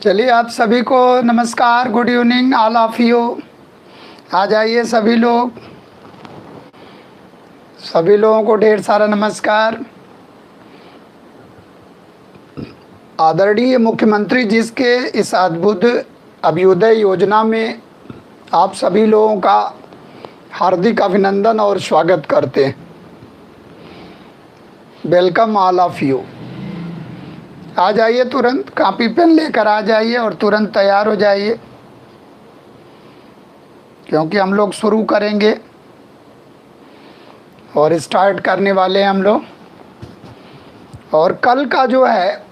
चलिए, आप सभी को नमस्कार, good evening all of you. आ जाइए सभी लोग, सभी लोगों को ढेर सारा नमस्कार। आदरणीय मुख्यमंत्री जिसके इस अद्भुत अभ्युदय योजना में आप सभी लोगों का हार्दिक अभिनंदन और स्वागत करते हैं। Welcome all of you. आ जाइए, तुरंत कॉपी पेन लेकर आ जाइए और तुरंत तैयार हो जाइए, क्योंकि हम लोग शुरू करेंगे और स्टार्ट करने वाले हैं हम लोग। और कल का जो है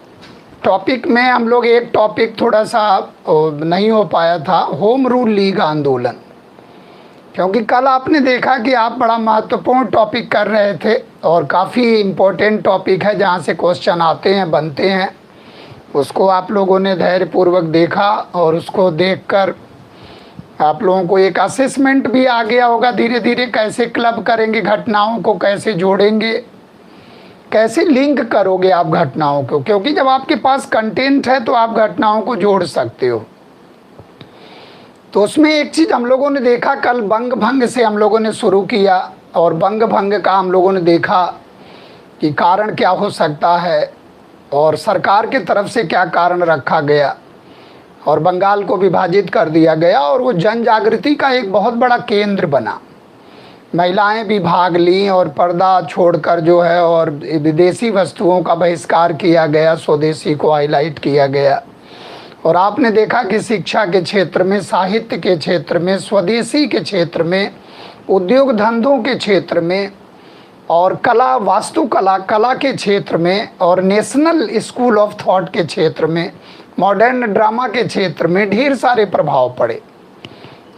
टॉपिक में हम लोग एक टॉपिक थोड़ा सा नहीं हो पाया था, होम रूल लीग आंदोलन। क्योंकि कल आपने देखा कि आप बड़ा महत्वपूर्ण टॉपिक कर रहे थे और काफ़ी इम्पोर्टेंट टॉपिक है, जहाँ से क्वेश्चन आते हैं, बनते हैं। उसको आप लोगों ने धैर्यपूर्वक देखा और उसको देखकर आप लोगों को एक असेसमेंट भी आ गया होगा धीरे धीरे, कैसे क्लब करेंगे घटनाओं को, कैसे जोड़ेंगे, कैसे लिंक करोगे आप घटनाओं को। क्योंकि जब आपके पास कंटेंट है तो आप घटनाओं को जोड़ सकते हो। तो उसमें एक चीज़ हम लोगों ने देखा कल, बंग भंग से हम लोगों ने शुरू किया और बंग भंग का हम लोगों ने देखा कि कारण क्या हो सकता है और सरकार की तरफ से क्या कारण रखा गया और बंगाल को विभाजित कर दिया गया और वो जन जागृति का एक बहुत बड़ा केंद्र बना। महिलाएं भी भाग लीं और पर्दा छोड़कर जो है और विदेशी वस्तुओं का बहिष्कार किया गया, स्वदेशी को हाईलाइट किया गया। और आपने देखा कि शिक्षा के क्षेत्र में, साहित्य के क्षेत्र में, स्वदेशी के क्षेत्र में, उद्योग धंधों के क्षेत्र में और कला, वास्तुकला, कला के क्षेत्र में और नेशनल स्कूल ऑफ थॉट के क्षेत्र में, मॉडर्न ड्रामा के क्षेत्र में ढेर सारे प्रभाव पड़े।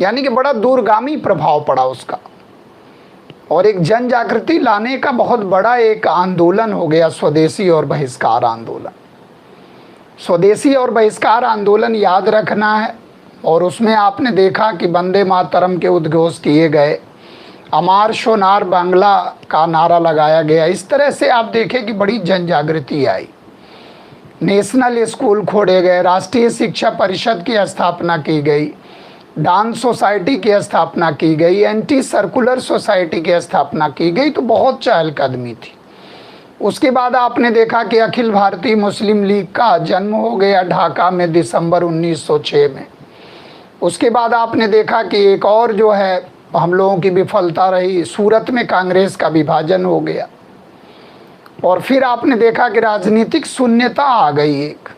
यानी कि बड़ा दूरगामी प्रभाव पड़ा उसका और एक जन जागृति लाने का बहुत बड़ा एक आंदोलन हो गया स्वदेशी और बहिष्कार आंदोलन। स्वदेशी और बहिष्कार आंदोलन याद रखना है और उसमें आपने देखा कि वंदे मातरम के उद्घोष किए गए, अमार शोनार बांग्ला का नारा लगाया गया। इस तरह से आप देखें कि बड़ी जन जागृति आई, नेशनल स्कूल खोले गए, राष्ट्रीय शिक्षा परिषद की स्थापना की गई, डांस सोसाइटी की स्थापना की गई, एंटी सर्कुलर सोसाइटी की स्थापना की गई। तो बहुत चहलकदमी थी। उसके बाद आपने देखा कि अखिल भारतीय मुस्लिम लीग का जन्म हो गया ढाका में दिसंबर 1906 में। उसके बाद आपने देखा कि एक और जो है हम लोगों की विफलता रही, सूरत में कांग्रेस का विभाजन हो गया। और फिर आपने देखा कि राजनीतिक शून्यता आ गई एक।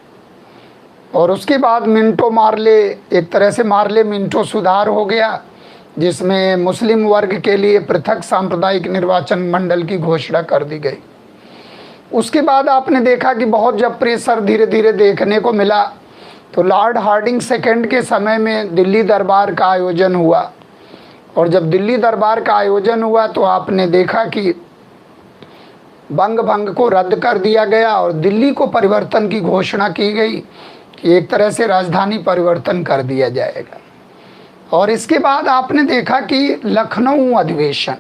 और उसके बाद मिंटो मार्ले, एक तरह से मार्ले मिंटो सुधार हो गया, जिसमें मुस्लिम वर्ग के लिए पृथक सांप्रदायिक निर्वाचन मंडल की घोषणा कर दी गई। उसके बाद आपने देखा कि बहुत जब प्रेशर धीरे धीरे देखने को मिला तो लॉर्ड हार्डिंग सेकंड के समय में दिल्ली दरबार का आयोजन हुआ। और जब दिल्ली दरबार का आयोजन हुआ तो आपने देखा कि बंग भंग को रद्द कर दिया गया और दिल्ली को परिवर्तन की घोषणा की गई कि एक तरह से राजधानी परिवर्तन कर दिया जाएगा। और इसके बाद आपने देखा कि लखनऊ अधिवेशन,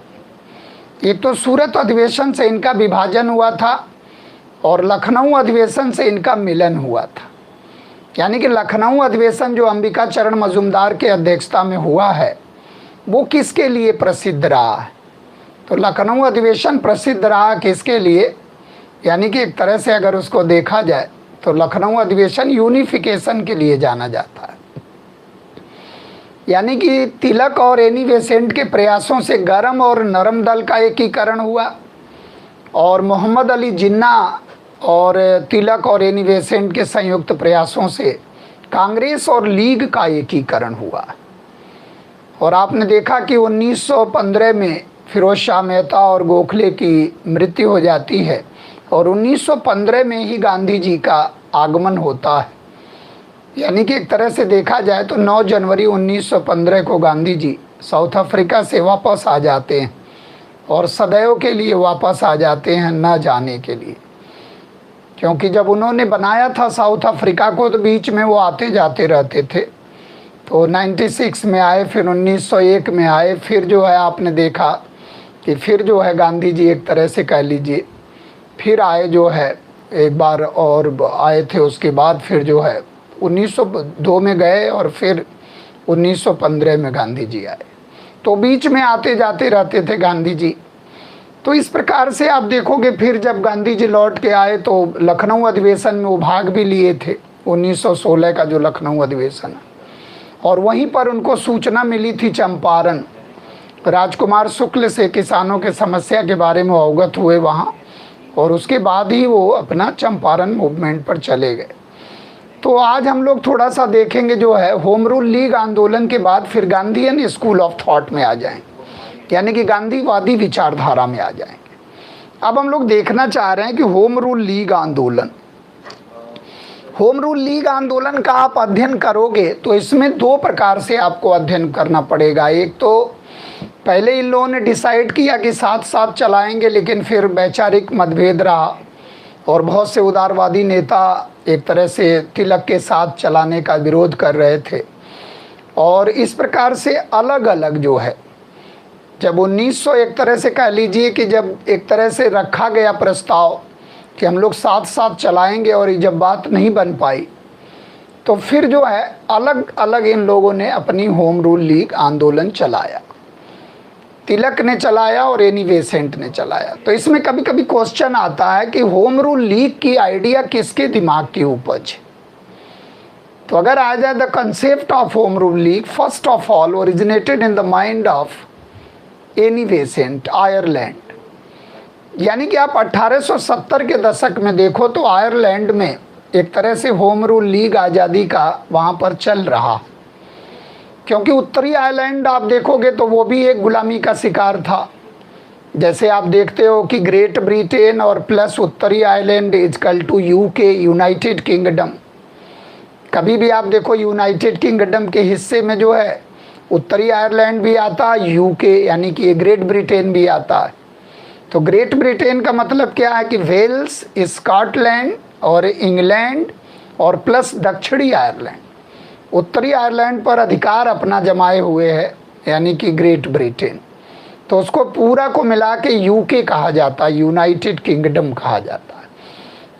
एक तो सूरत अधिवेशन से इनका विभाजन हुआ था और लखनऊ अधिवेशन से इनका मिलन हुआ था। यानी कि लखनऊ अधिवेशन जो अंबिका चरण मजूमदार के अध्यक्षता में हुआ है, वो किसके लिए प्रसिद्ध रहा है? तो लखनऊ अधिवेशन प्रसिद्ध रहा किसके लिए? यानी कि एक तरह से अगर उसको देखा जाए तो लखनऊ अधिवेशन यूनिफिकेशन के लिए जाना जाता है। यानी कि तिलक और एनी बेसेंट के प्रयासों से गरम और नरम दल का एकीकरण हुआ और मोहम्मद अली जिन्ना और तिलक और एनी बेसेंट के संयुक्त प्रयासों से कांग्रेस और लीग का एकीकरण हुआ। और आपने देखा कि 1915 में फिरोज शाह मेहता और गोखले की मृत्यु हो जाती है और 1915 में ही गांधी जी का आगमन होता है। यानी कि एक तरह से देखा जाए तो 9 जनवरी 1915 को गांधी जी साउथ अफ्रीका से वापस आ जाते हैं और सदैव के लिए वापस आ जाते हैं, न जाने के लिए। क्योंकि जब उन्होंने बनाया था साउथ अफ्रीका को तो बीच में वो आते जाते रहते थे। तो 96 में आए, फिर 1901 में आए, फिर जो है आपने देखा कि फिर जो है गांधी जी एक तरह से कह लीजिए फिर आए, जो है एक बार और आए थे। उसके बाद फिर जो है 1902 में गए और फिर 1915 में गांधी जी आए। तो बीच में आते जाते रहते थे गांधी जी। तो इस प्रकार से आप देखोगे फिर जब गांधी जी लौट के आए तो लखनऊ अधिवेशन में वो भाग भी लिए थे, 1916 का जो लखनऊ अधिवेशन है। और वहीं पर उनको सूचना मिली थी चंपारण, राजकुमार शुक्ल से किसानों के समस्या के बारे में अवगत हुए वहाँ, और उसके बाद ही वो अपना चंपारण मूवमेंट पर चले गए। तो आज हम लोग थोड़ा सा देखेंगे जो है होम रूल लीग आंदोलन के बाद फिर गांधीयन स्कूल ऑफ थॉट में आ जाएंगे, यानी कि गांधीवादी विचारधारा में आ जाएंगे। अब हम लोग देखना चाह रहे हैं कि होम रूल लीग आंदोलन, होम रूल लीग आंदोलन का आप अध्ययन करोगे तो इसमें दो प्रकार से आपको अध्ययन करना पड़ेगा। एक तो पहले इन लोगों ने डिसाइड किया कि साथ साथ चलाएंगे, लेकिन फिर वैचारिक मतभेद रहा और बहुत से उदारवादी नेता एक तरह से तिलक के साथ चलाने का विरोध कर रहे थे। और इस प्रकार से अलग अलग जो है जब 1900 एक तरह से कह लीजिए कि जब एक तरह से रखा गया प्रस्ताव कि हम लोग साथ साथ चलाएंगे और जब बात नहीं बन पाई तो फिर जो है अलग अलग इन लोगों ने अपनी होम रूल लीग आंदोलन चलाया। तिलक ने चलाया और एनी बेसेंट ने चलाया। तो इसमें कभी कभी क्वेश्चन आता है कि होम रूल लीग की आइडिया किसके दिमाग की उपज है। तो अगर आ जाए the concept of home rule league first of all originated in the mind of Annie Besant Ireland, यानी कि आप 1870 के दशक में देखो तो आयरलैंड में एक तरह से होम रूल लीग आज़ादी का वहाँ पर चल रहा, क्योंकि उत्तरी आयरलैंड आप देखोगे तो वो भी एक गुलामी का शिकार था। जैसे आप देखते हो कि ग्रेट ब्रिटेन और प्लस उत्तरी Ireland is equal to UK, United Kingdom. कभी भी आप देखो यूनाइटेड किंगडम के हिस्से में जो है उत्तरी आयरलैंड भी आता है, यूके यानी कि ग्रेट ब्रिटेन भी आता है। तो ग्रेट ब्रिटेन का मतलब क्या है कि वेल्स, स्कॉटलैंड और इंग्लैंड और प्लस दक्षिणी आयरलैंड, उत्तरी आयरलैंड पर अधिकार अपना जमाए हुए है, यानी कि ग्रेट ब्रिटेन। तो उसको पूरा को मिला के यूके कहा जाता है, यूनाइटेड किंगडम कहा जाता है।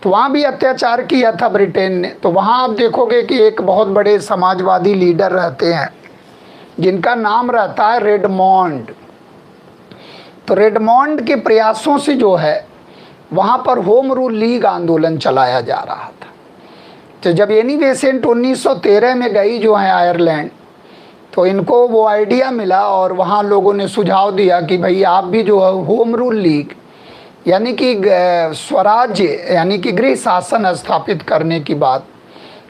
तो वहाँ भी अत्याचार किया था ब्रिटेन ने। तो वहाँ आप देखोगे कि एक बहुत बड़े समाजवादी लीडर रहते हैं जिनका नाम रहता है रेडमोंड। तो रेडमोंड के प्रयासों से जो है वहाँ पर होम रूल लीग आंदोलन चलाया जा रहा था। तो जब एनी बेसेंट 1913 में गई जो है आयरलैंड, तो इनको वो आइडिया मिला और वहाँ लोगों ने सुझाव दिया कि भाई आप भी जो है होम रूल लीग यानी कि स्वराज्य यानी कि गृह शासन स्थापित करने की बात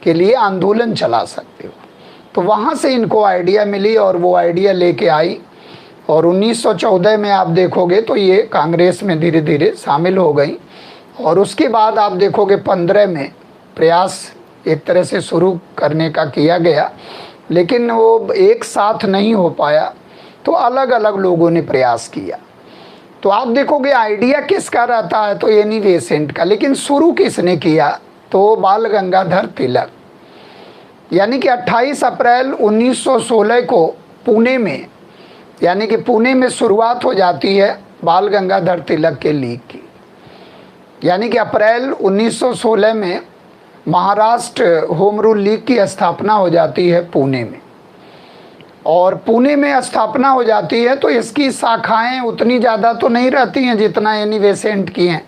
के लिए आंदोलन चला सकते हो। तो वहाँ से इनको आइडिया मिली और वो आइडिया लेके आई और 1914 में आप देखोगे तो ये कांग्रेस में धीरे धीरे शामिल हो गई। और उसके बाद आप देखोगे 15 में प्रयास एक तरह से शुरू करने का किया गया, लेकिन वो एक साथ नहीं हो पाया, तो अलग अलग लोगों ने प्रयास किया। तो आप देखोगे आइडिया किसका रहता है, तो एनी बेसेंट का, लेकिन शुरू किसने किया, तो बाल गंगाधर तिलक। यानी कि 28 अप्रैल 1916 को पुणे में, यानी कि पुणे में शुरुआत हो जाती है बाल गंगाधर तिलक के लीग की। यानी कि अप्रैल 1916 में महाराष्ट्र होम रूल लीग की स्थापना हो जाती है पुणे में। और पुणे में स्थापना हो जाती है तो इसकी शाखाएं उतनी ज़्यादा तो नहीं रहती हैं जितना एनी बेसेंट की हैं।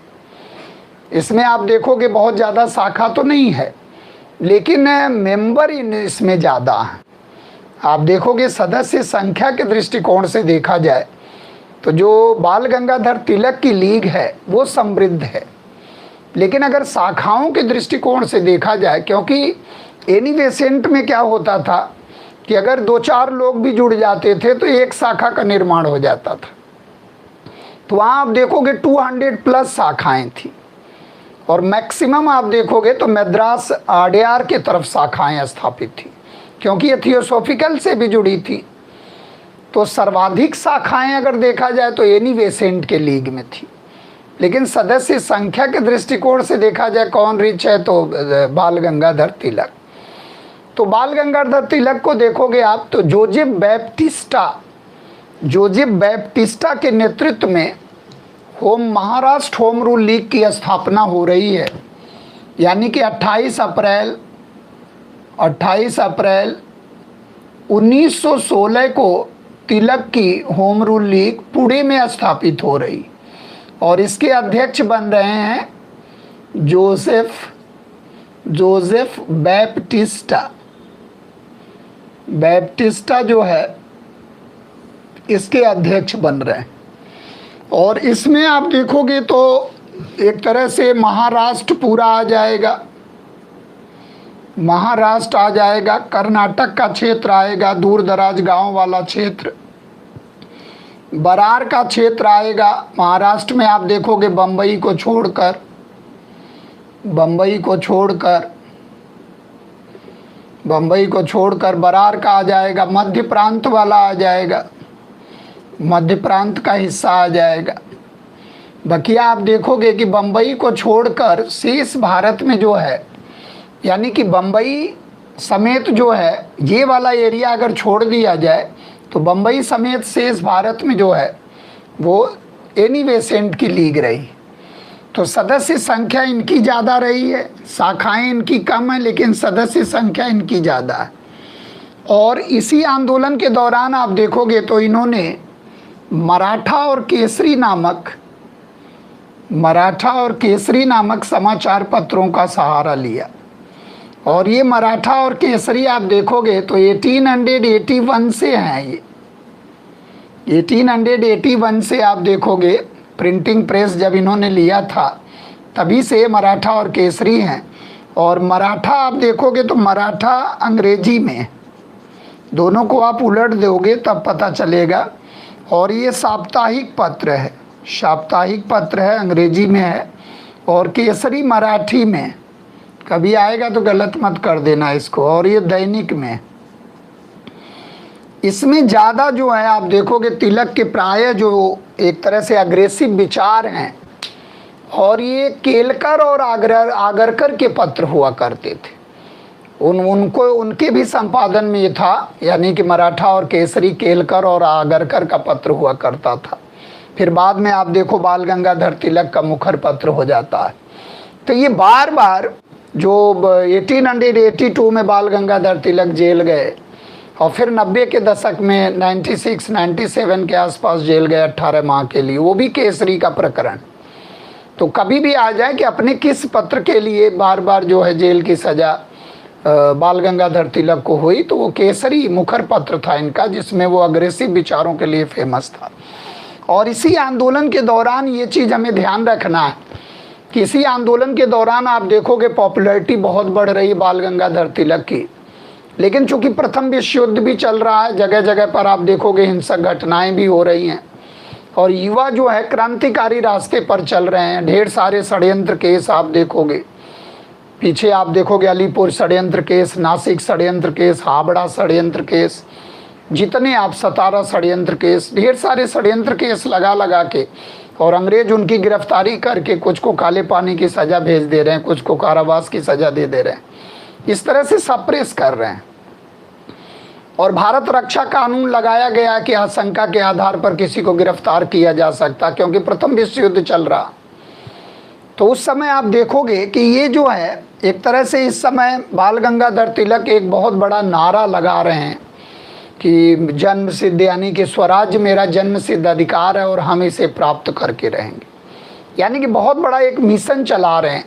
इसमें आप देखोगे बहुत ज़्यादा शाखा तो नहीं है, लेकिन मेंबर इसमें ज़्यादा हैं। आप देखोगे सदस्य संख्या के दृष्टिकोण से देखा जाए तो जो बाल गंगाधर तिलक की लीग है वो समृद्ध है, लेकिन अगर शाखाओं के दृष्टिकोण से देखा जाए, क्योंकि एनी बेसेंट में क्या होता था कि अगर 2-4 लोग भी जुड़ जाते थे तो एक शाखा का निर्माण हो जाता था। तो वहाँ आप देखोगे 200 प्लस शाखाएं थी और मैक्सिमम आप देखोगे तो मद्रास अड्यार के तरफ शाखाएं स्थापित थी, क्योंकि ये थियोसॉफिकल से भी जुड़ी थी। तो सर्वाधिक शाखाएं अगर देखा जाए तो एनी बेसेंट के लीग में थी, लेकिन सदस्य संख्या के दृष्टिकोण से देखा जाए कौन रिच है, तो बाल गंगाधर तिलक। तो बाल गंगाधर तिलक को देखोगे आप तो जोसेफ बैप्टिस्टा के नेतृत्व में महाराष्ट्र होम रूल लीग की स्थापना हो रही है। यानी कि 28 अप्रैल 28 अप्रैल 1916 को तिलक की होम रूल लीग पुणे में स्थापित हो रही और इसके अध्यक्ष बन रहे हैं जोसेफ बैप्टिस्टा जो है इसके अध्यक्ष बन रहे हैं। और इसमें आप देखोगे तो एक तरह से महाराष्ट्र पूरा आ जाएगा, महाराष्ट्र आ जाएगा, कर्नाटक का क्षेत्र आएगा, दूर दराज गांव वाला क्षेत्र, बरार का क्षेत्र आएगा। महाराष्ट्र में आप देखोगे बम्बई को छोड़कर बरार का आ जाएगा, मध्य प्रांत वाला आ जाएगा, मध्य प्रांत का हिस्सा आ जाएगा। बकिया आप देखोगे कि बम्बई को छोड़कर शेष भारत में जो है, यानी कि बम्बई समेत जो है ये वाला एरिया अगर छोड़ दिया जाए तो बम्बई समेत शेष भारत में जो है वो एनी वेसेंट की लीग रही। तो सदस्य संख्या इनकी ज़्यादा रही है, शाखाएं इनकी कम है लेकिन सदस्य संख्या इनकी ज़्यादा है। और इसी आंदोलन के दौरान आप देखोगे तो इन्होंने मराठा और केसरी नामक समाचार पत्रों का सहारा लिया। और ये मराठा और केसरी आप देखोगे तो 1881 से हैं। ये 1881 से आप देखोगे प्रिंटिंग प्रेस जब इन्होंने लिया था तभी से मराठा और केसरी हैं। और मराठा आप देखोगे तो मराठा अंग्रेजी में, दोनों को आप उलट दोगे तब पता चलेगा। और ये साप्ताहिक पत्र है, अंग्रेजी में है। और केसरी मराठी में, कभी आएगा तो गलत मत कर देना इसको। और ये दैनिक में, इसमें ज़्यादा जो है आप देखोगे तिलक के प्राय जो एक तरह से अग्रेसिव विचार हैं। और ये केलकर और आगरकर के पत्र हुआ करते थे, उनके भी संपादन में ये था, यानी कि मराठा और केसरी केलकर और आगरकर का पत्र हुआ करता था। फिर बाद में आप देखो बाल गंगाधर तिलक का मुखर पत्र हो जाता है। तो ये बार बार जो 1882 में बाल गंगाधर तिलक जेल गए और फिर 90 के दशक में 96-97 के आसपास जेल गए 18 माह के लिए, वो भी केसरी का प्रकरण। तो कभी भी आ जाए कि अपने किस पत्र के लिए बार बार जो है जेल की सज़ा बाल गंगाधर तिलक को हुई, तो वो केसरी मुखर पत्र था इनका, जिसमें वो अग्रेसिव विचारों के लिए फेमस था। और इसी आंदोलन के दौरान ये चीज़ हमें ध्यान रखना है कि इसी आंदोलन के दौरान आप देखोगे पॉपुलैरिटी बहुत बढ़ रही है बाल गंगाधर तिलक की। लेकिन चूंकि प्रथम विश्व युद्ध भी चल रहा है, जगह जगह पर आप देखोगे हिंसक घटनाएं भी हो रही हैं और युवा जो है क्रांतिकारी रास्ते पर चल रहे हैं। ढेर सारे षड्यंत्र केस आप देखोगे, पीछे आप देखोगे अलीपुर षड्यंत्र केस, नासिक षड्यंत्र केस, हावड़ा षड्यंत्र केस, जितने आप सतारा षड्यंत्र केस, ढेर सारे षड्यंत्र केस लगा के, और अंग्रेज उनकी गिरफ्तारी करके कुछ को काले पानी की सज़ा भेज दे रहे हैं, कुछ को कारावास की सज़ा दे रहे हैं। इस तरह से सप्रेस कर रहे हैं। और भारत रक्षा कानून लगाया गया कि आशंका के आधार पर किसी को गिरफ्तार किया जा सकता, क्योंकि प्रथम विश्व युद्ध चल रहा। तो उस समय आप देखोगे कि ये जो है एक तरह से इस समय बाल गंगाधर तिलक एक बहुत बड़ा नारा लगा रहे हैं कि जन्म सिद्ध, यानी कि स्वराज्य मेरा जन्म सिद्ध अधिकार है और हम इसे प्राप्त करके रहेंगे। यानी कि बहुत बड़ा एक मिशन चला रहे हैं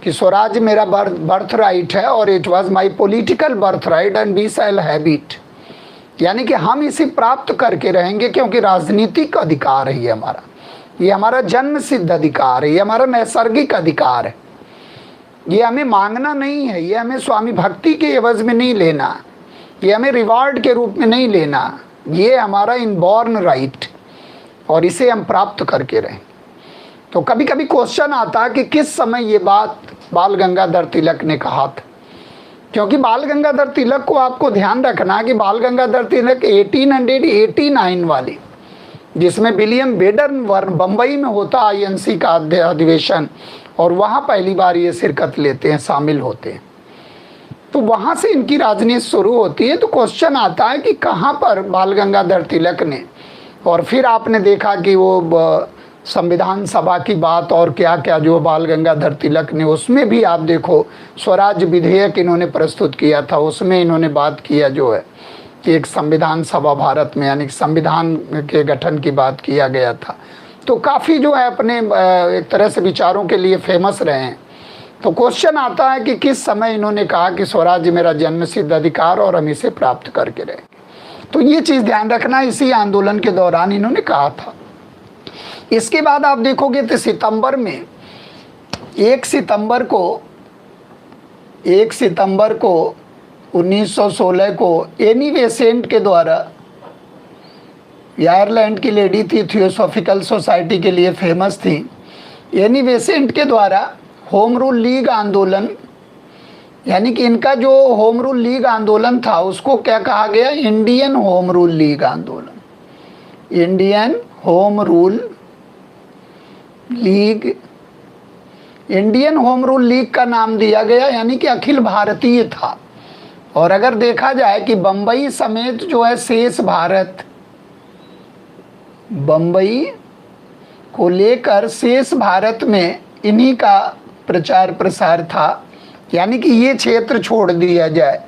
कि स्वराज्य मेरा बर्थ राइट है और it was my political birth right and we shall have it. यानी कि हम इसे प्राप्त करके रहेंगे क्योंकि राजनीतिक अधिकार है ये हमारा जन्म सिद्ध अधिकार है, ये हमारा नैसर्गिक अधिकार है। ये हमें मांगना नहीं है, ये हमें स्वामी भक्ति के एवज में नहीं लेना, ये हमें रिवार्ड के रूप में नहीं लेना, ये हमारा इनबॉर्न राइट और इसे हम प्राप्त करके रहें। तो कभी कभी क्वेश्चन आता है कि किस समय ये बात बाल गंगाधर तिलक ने कहा था, क्योंकि बाल गंगाधर तिलक को आपको ध्यान रखना कि बाल गंगाधर तिलक 1889 वाली, जिसमें विलियम बेडनवर्थ बम्बई में होता आईएनसी का अधिवेशन और वहाँ पहली बार ये शिरकत लेते हैं, शामिल होते हैं। तो वहाँ से इनकी राजनीति शुरू होती है। तो क्वेश्चन आता है कि कहाँ पर बाल गंगाधर तिलक ने, और फिर आपने देखा कि वो संविधान सभा की बात और क्या क्या जो बाल गंगाधर तिलक ने, उसमें भी आप देखो स्वराज विधेयक इन्होंने प्रस्तुत किया था, उसमें इन्होंने बात किया जो है कि एक संविधान सभा भारत में, यानी कि संविधान के गठन की बात किया गया था। तो काफ़ी जो है अपने एक तरह से विचारों के लिए फेमस रहे हैं। तो क्वेश्चन आता है कि किस समय इन्होंने कहा कि स्वराज्य मेरा जन्मसिद्ध अधिकार और हम इसे प्राप्त करके रहेंगे। तो ये चीज़ ध्यान रखना, इसी आंदोलन के दौरान इन्होंने कहा था। इसके बाद आप देखोगे तो सितंबर में 1 सितंबर को 1916 को एनी बेसेंट के द्वारा, आयरलैंड की लेडी थी, थियोसॉफिकल सोसाइटी के लिए फेमस थी, एनी बेसेंट के द्वारा होम रूल लीग आंदोलन, यानी कि इनका जो होम रूल लीग आंदोलन था उसको क्या कहा गया, इंडियन होम रूल लीग आंदोलन। Indian home rule league, Indian home rule league का नाम दिया गया, यानी कि अखिल भारतीय था। और अगर देखा जाए कि बम्बई समेत जो है शेष भारत, बम्बई को लेकर शेष भारत में इन्हीं का प्रचार प्रसार था, यानी कि ये क्षेत्र छोड़ दिया जाए,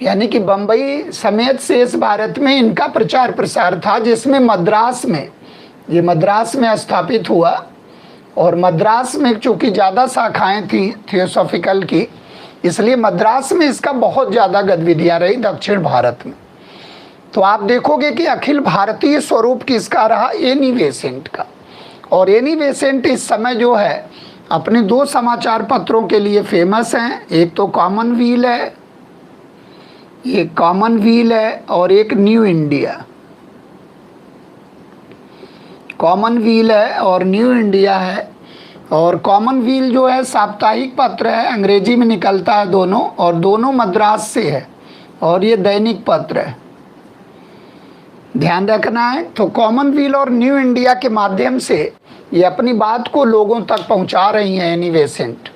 यानी कि बम्बई समेत शेष भारत में इनका प्रचार प्रसार था, जिसमें मद्रास में, ये मद्रास में स्थापित हुआ। और मद्रास में चूँकि ज़्यादा शाखाएं थी थियोसॉफिकल की, इसलिए मद्रास में इसका बहुत ज़्यादा गतिविधियाँ रही दक्षिण भारत में। तो आप देखोगे कि अखिल भारतीय स्वरूप किसका रहा, एनी बेसेंट का। और एनी बेसेंट इस समय जो है अपने 2 समाचार पत्रों के लिए फेमस हैं, एक तो कॉमनवील है, एक कॉमनवील है और एक न्यू इंडिया। कॉमनवील है और न्यू इंडिया है। और कॉमनवील जो है साप्ताहिक पत्र है, अंग्रेजी में निकलता है दोनों, और दोनों मद्रास से है, और ये दैनिक पत्र है, ध्यान रखना है। तो कॉमनवील और न्यू इंडिया के माध्यम से ये अपनी बात को लोगों तक पहुंचा रही हैं एनी बेसेंट।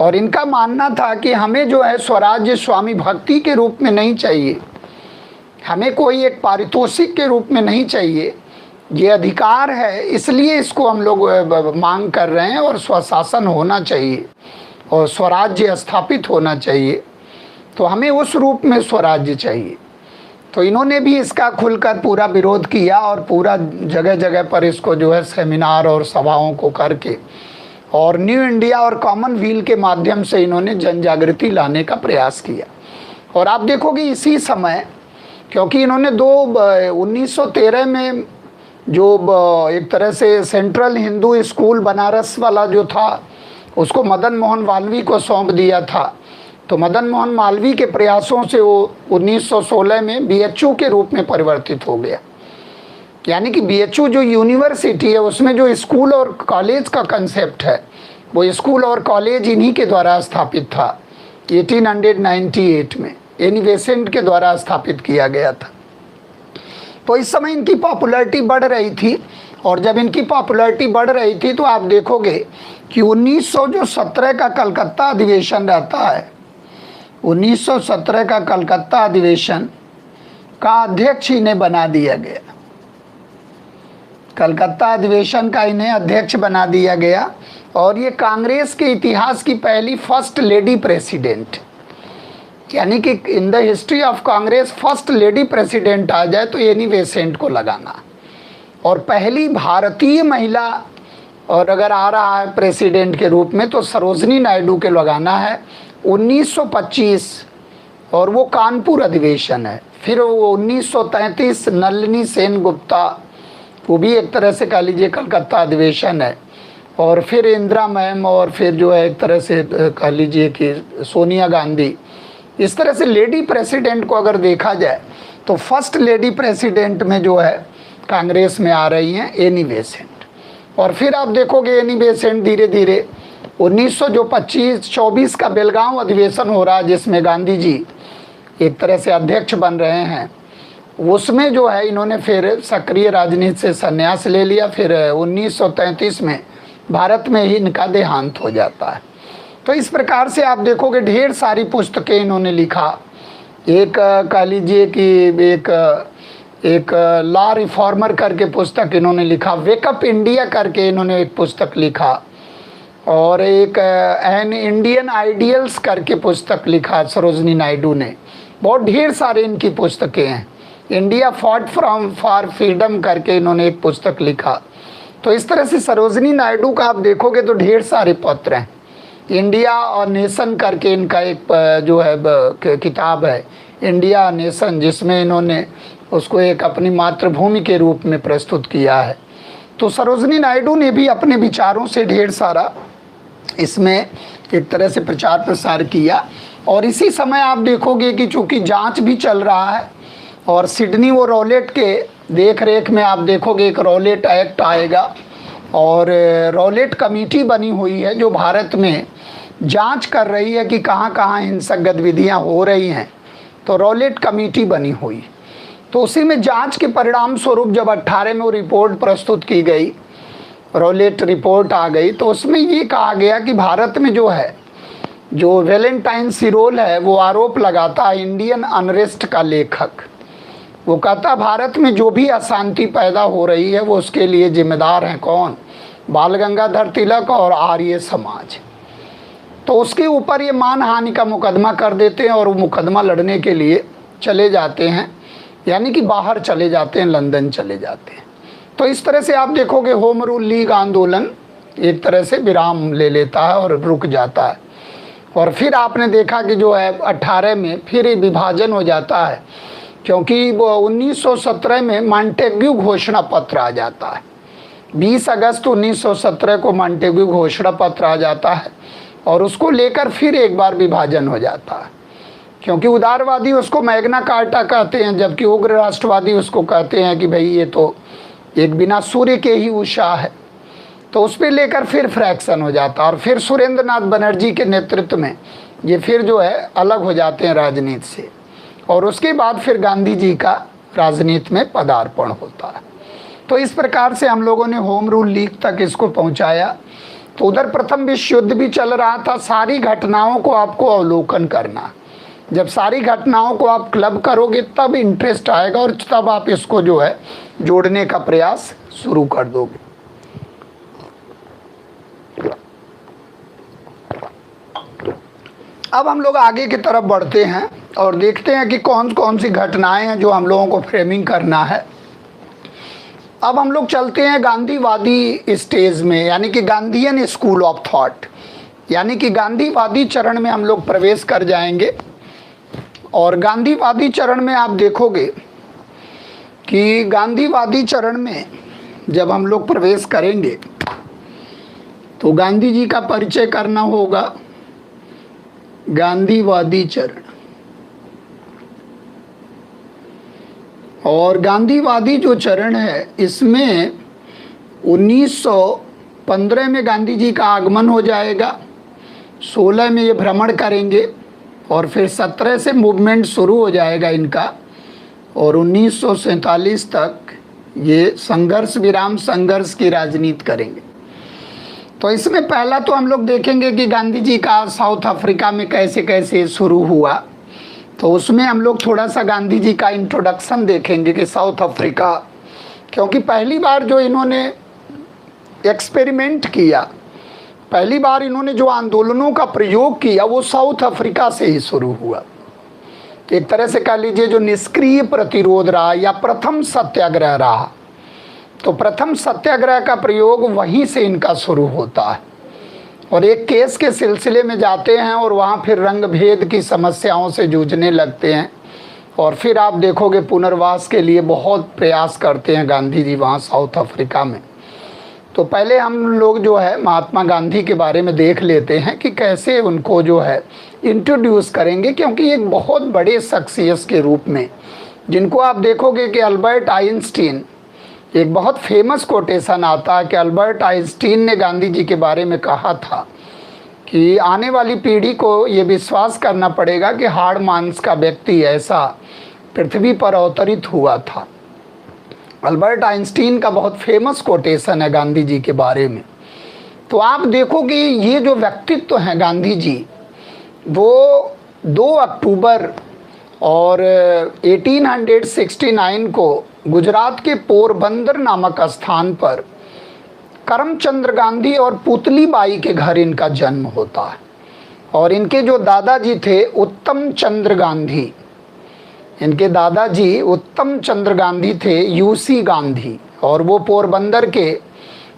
और इनका मानना था कि हमें जो है स्वराज्य स्वामी भक्ति के रूप में नहीं चाहिए, हमें कोई एक पारितोषिक के रूप में नहीं चाहिए, ये अधिकार है, इसलिए इसको हम लोग मांग कर रहे हैं। और स्वशासन होना चाहिए और स्वराज्य स्थापित होना चाहिए, तो हमें उस रूप में स्वराज्य चाहिए। तो इन्होंने भी इसका खुलकर पूरा विरोध किया और पूरा जगह जगह पर इसको जो है सेमिनार और सभाओं को करके, और न्यू इंडिया और कॉमनवील के माध्यम से इन्होंने जन जागृति लाने का प्रयास किया। और आप देखोगे इसी समय, क्योंकि इन्होंने 1913 में जो एक तरह से सेंट्रल हिंदू स्कूल बनारस वाला जो था उसको मदन मोहन मालवीय को सौंप दिया था। तो मदन मोहन मालवीय के प्रयासों से वो 1916 में बीएचयू के रूप में परिवर्तित हो गया, यानी कि बीएचयू जो यूनिवर्सिटी है उसमें जो स्कूल और कॉलेज का कंसेप्ट है, वो स्कूल और कॉलेज इन्हीं के द्वारा स्थापित था। 1898 में एनी बेसेंट के द्वारा स्थापित किया गया था। तो इस समय इनकी पॉपुलैरिटी बढ़ रही थी, और जब इनकी पॉपुलैरिटी बढ़ रही थी तो आप देखोगे कि 1917 का कलकत्ता अधिवेशन रहता है। 1917 का कलकत्ता अधिवेशन का अध्यक्ष इन्हें बना दिया गया, कलकत्ता अधिवेशन का इन्हें अध्यक्ष बना दिया गया। और ये कांग्रेस के इतिहास की पहली फर्स्ट लेडी प्रेसिडेंट, यानी कि in the history of Congress first lady president आ जाए तो एनी बेसेंट को लगाना। और पहली भारतीय महिला और अगर आ रहा है प्रेसिडेंट के रूप में तो सरोजनी नायडू के लगाना है 1925, और वो कानपुर अधिवेशन है। फिर वो 1933 नलिनी सेन गुप्ता, वो भी एक तरह से कह लीजिए कलकत्ता अधिवेशन है। और फिर इंदिरा मैम, और फिर जो है एक तरह से कह लीजिए कि सोनिया गांधी। इस तरह से लेडी प्रेसिडेंट को अगर देखा जाए तो फर्स्ट लेडी प्रेसिडेंट में जो है कांग्रेस में आ रही हैं एनी बेसेंट। और फिर आप देखोगे एनी बेसेंट धीरे धीरे 1925-24 का बेलगांव अधिवेशन हो रहा है, जिसमें गांधी जी एक तरह से अध्यक्ष बन रहे हैं, उसमें जो है इन्होंने फिर सक्रिय राजनीति से संन्यास ले लिया। फिर 1933 में भारत में ही इनका देहांत हो जाता है। तो इस प्रकार से आप देखोगे ढेर सारी पुस्तकें इन्होंने लिखा। एक कह लीजिए कि एक लॉ रिफॉर्मर करके पुस्तक इन्होंने लिखा, वेकअप इंडिया करके इन्होंने एक पुस्तक लिखा, और एक एन इंडियन आइडियल्स करके पुस्तक लिखा सरोजनी नायडू ने। बहुत ढेर सारे इनकी पुस्तकें हैं। India fought from for freedom करके इन्होंने एक पुस्तक लिखा। तो इस तरह से सरोजनी नायडू का आप देखोगे तो ढेर सारे पत्र हैं। इंडिया और नेशन करके इनका एक जो है किताब है, इंडिया नेशन, जिसमें इन्होंने उसको एक अपनी मातृभूमि के रूप में प्रस्तुत किया है। तो सरोजनी नायडू ने भी अपने विचारों से ढेर सारा इसमें एक तरह से प्रचार प्रसार किया। और इसी समय आप देखोगे कि चूँकि जांच भी चल रहा है, और सिडनी वो रॉलेट के देख रेख में आप देखोगे एक रॉलेट एक्ट आएगा, और रॉलेट कमेटी बनी हुई है जो भारत में जांच कर रही है कि कहाँ कहाँ हिंसक गतिविधियाँ हो रही हैं। तो रॉलेट कमेटी बनी हुई, तो उसी में जांच के परिणाम स्वरूप जब 18 में वो रिपोर्ट प्रस्तुत की गई, रॉलेट रिपोर्ट आ गई, तो उसमें ये कहा गया कि भारत में जो है, जो वैलेंटाइन सिरोल है, वो आरोप लगाता है इंडियन अनरेस्ट का लेखक। वो कहता भारत में जो भी अशांति पैदा हो रही है वो उसके लिए जिम्मेदार हैं कौन? बाल गंगाधर तिलक और आर्य समाज। तो उसके ऊपर ये मानहानि का मुकदमा कर देते हैं, और वो मुकदमा लड़ने के लिए चले जाते हैं, यानी कि बाहर चले जाते हैं, लंदन चले जाते हैं। तो इस तरह से आप देखोगे होम रूल लीग आंदोलन एक तरह से विराम ले लेता है और रुक जाता है। और फिर आपने देखा कि जो है 18 में फिर विभाजन हो जाता है, क्योंकि वो 1917 में मॉन्टेग्यू घोषणा पत्र आ जाता है। 20 अगस्त 1917 को मॉन्टेग्यू घोषणा पत्र आ जाता है, और उसको लेकर फिर एक बार विभाजन हो जाता है, क्योंकि उदारवादी उसको मैग्ना कार्टा कहते हैं, जबकि उग्र राष्ट्रवादी उसको कहते हैं कि भाई ये तो एक बिना सूर्य के ही उषा है। तो उस पर लेकर फिर फ्रैक्शन हो जाता है, और फिर सुरेंद्र नाथ बनर्जी के नेतृत्व में ये फिर जो है अलग हो जाते हैं राजनीति से, और उसके बाद फिर गांधी जी का राजनीति में पदार्पण होता है। तो इस प्रकार से हम लोगों ने होम रूल लीग तक इसको पहुंचाया। तो उधर प्रथम विश्व युद्ध भी चल रहा था। सारी घटनाओं को आपको अवलोकन करना, जब सारी घटनाओं को आप क्लब करोगे तब इंटरेस्ट आएगा, और तब आप इसको जो है जोड़ने का प्रयास शुरू कर दोगे। अब हम लोग आगे की तरफ बढ़ते हैं और देखते हैं कि कौन कौन सी घटनाएं हैं जो हम लोगों को फ्रेमिंग करना है। अब हम लोग चलते हैं गांधीवादी स्टेज में, यानी कि गांधीयन स्कूल ऑफ थॉट, यानी कि गांधीवादी चरण में हम लोग प्रवेश कर जाएंगे। और गांधीवादी चरण में आप देखोगे कि गांधीवादी चरण में जब हम लोग प्रवेश करेंगे तो गांधी जी का परिचय करना होगा। गांधीवादी चरण, और गांधीवादी जो चरण है इसमें 1915 में गांधी जी का आगमन हो जाएगा, 16 में ये भ्रमण करेंगे, और फिर 17 से मूवमेंट शुरू हो जाएगा इनका, और 1947 तक ये संघर्ष विराम संघर्ष की राजनीति करेंगे। तो इसमें पहला तो हम लोग देखेंगे कि गांधी जी का साउथ अफ्रीका में कैसे कैसे शुरू हुआ। तो उसमें हम लोग थोड़ा सा गांधी जी का इंट्रोडक्शन देखेंगे कि साउथ अफ्रीका, क्योंकि पहली बार जो इन्होंने एक्सपेरिमेंट किया, पहली बार इन्होंने जो आंदोलनों का प्रयोग किया वो साउथ अफ्रीका से ही शुरू हुआ। एक तरह से कह लीजिए जो निष्क्रिय प्रतिरोध रहा या प्रथम सत्याग्रह रहा, तो प्रथम सत्याग्रह का प्रयोग वहीं से इनका शुरू होता है। और एक केस के सिलसिले में जाते हैं और वहाँ फिर रंग भेद की समस्याओं से जूझने लगते हैं, और फिर आप देखोगे पुनर्वास के लिए बहुत प्रयास करते हैं गांधी जी वहाँ साउथ अफ्रीका में। तो पहले हम लोग जो है महात्मा गांधी के बारे में देख लेते हैं कि कैसे उनको जो है इंट्रोड्यूस करेंगे, क्योंकि एक बहुत बड़े शख्सियत के रूप में, जिनको आप देखोगे कि अल्बर्ट आइंस्टीन, एक बहुत फेमस कोटेशन आता है कि अल्बर्ट आइंस्टीन ने गांधी जी के बारे में कहा था कि आने वाली पीढ़ी को ये विश्वास करना पड़ेगा कि हाड़ मांस का व्यक्ति ऐसा पृथ्वी पर अवतरित हुआ था। अल्बर्ट आइंस्टीन का बहुत फेमस कोटेशन है गांधी जी के बारे में। तो आप देखोगे ये जो व्यक्तित्व हैं गांधी जी, वो 2 अक्टूबर और 1869 को गुजरात के पोरबंदर नामक स्थान पर करमचंद गांधी और पुतली बाई के घर इनका जन्म होता है। और इनके जो दादाजी थे उत्तम चंद्र गांधी, इनके दादाजी उत्तम चंद्र गांधी थे यूसी गांधी, और वो पोरबंदर के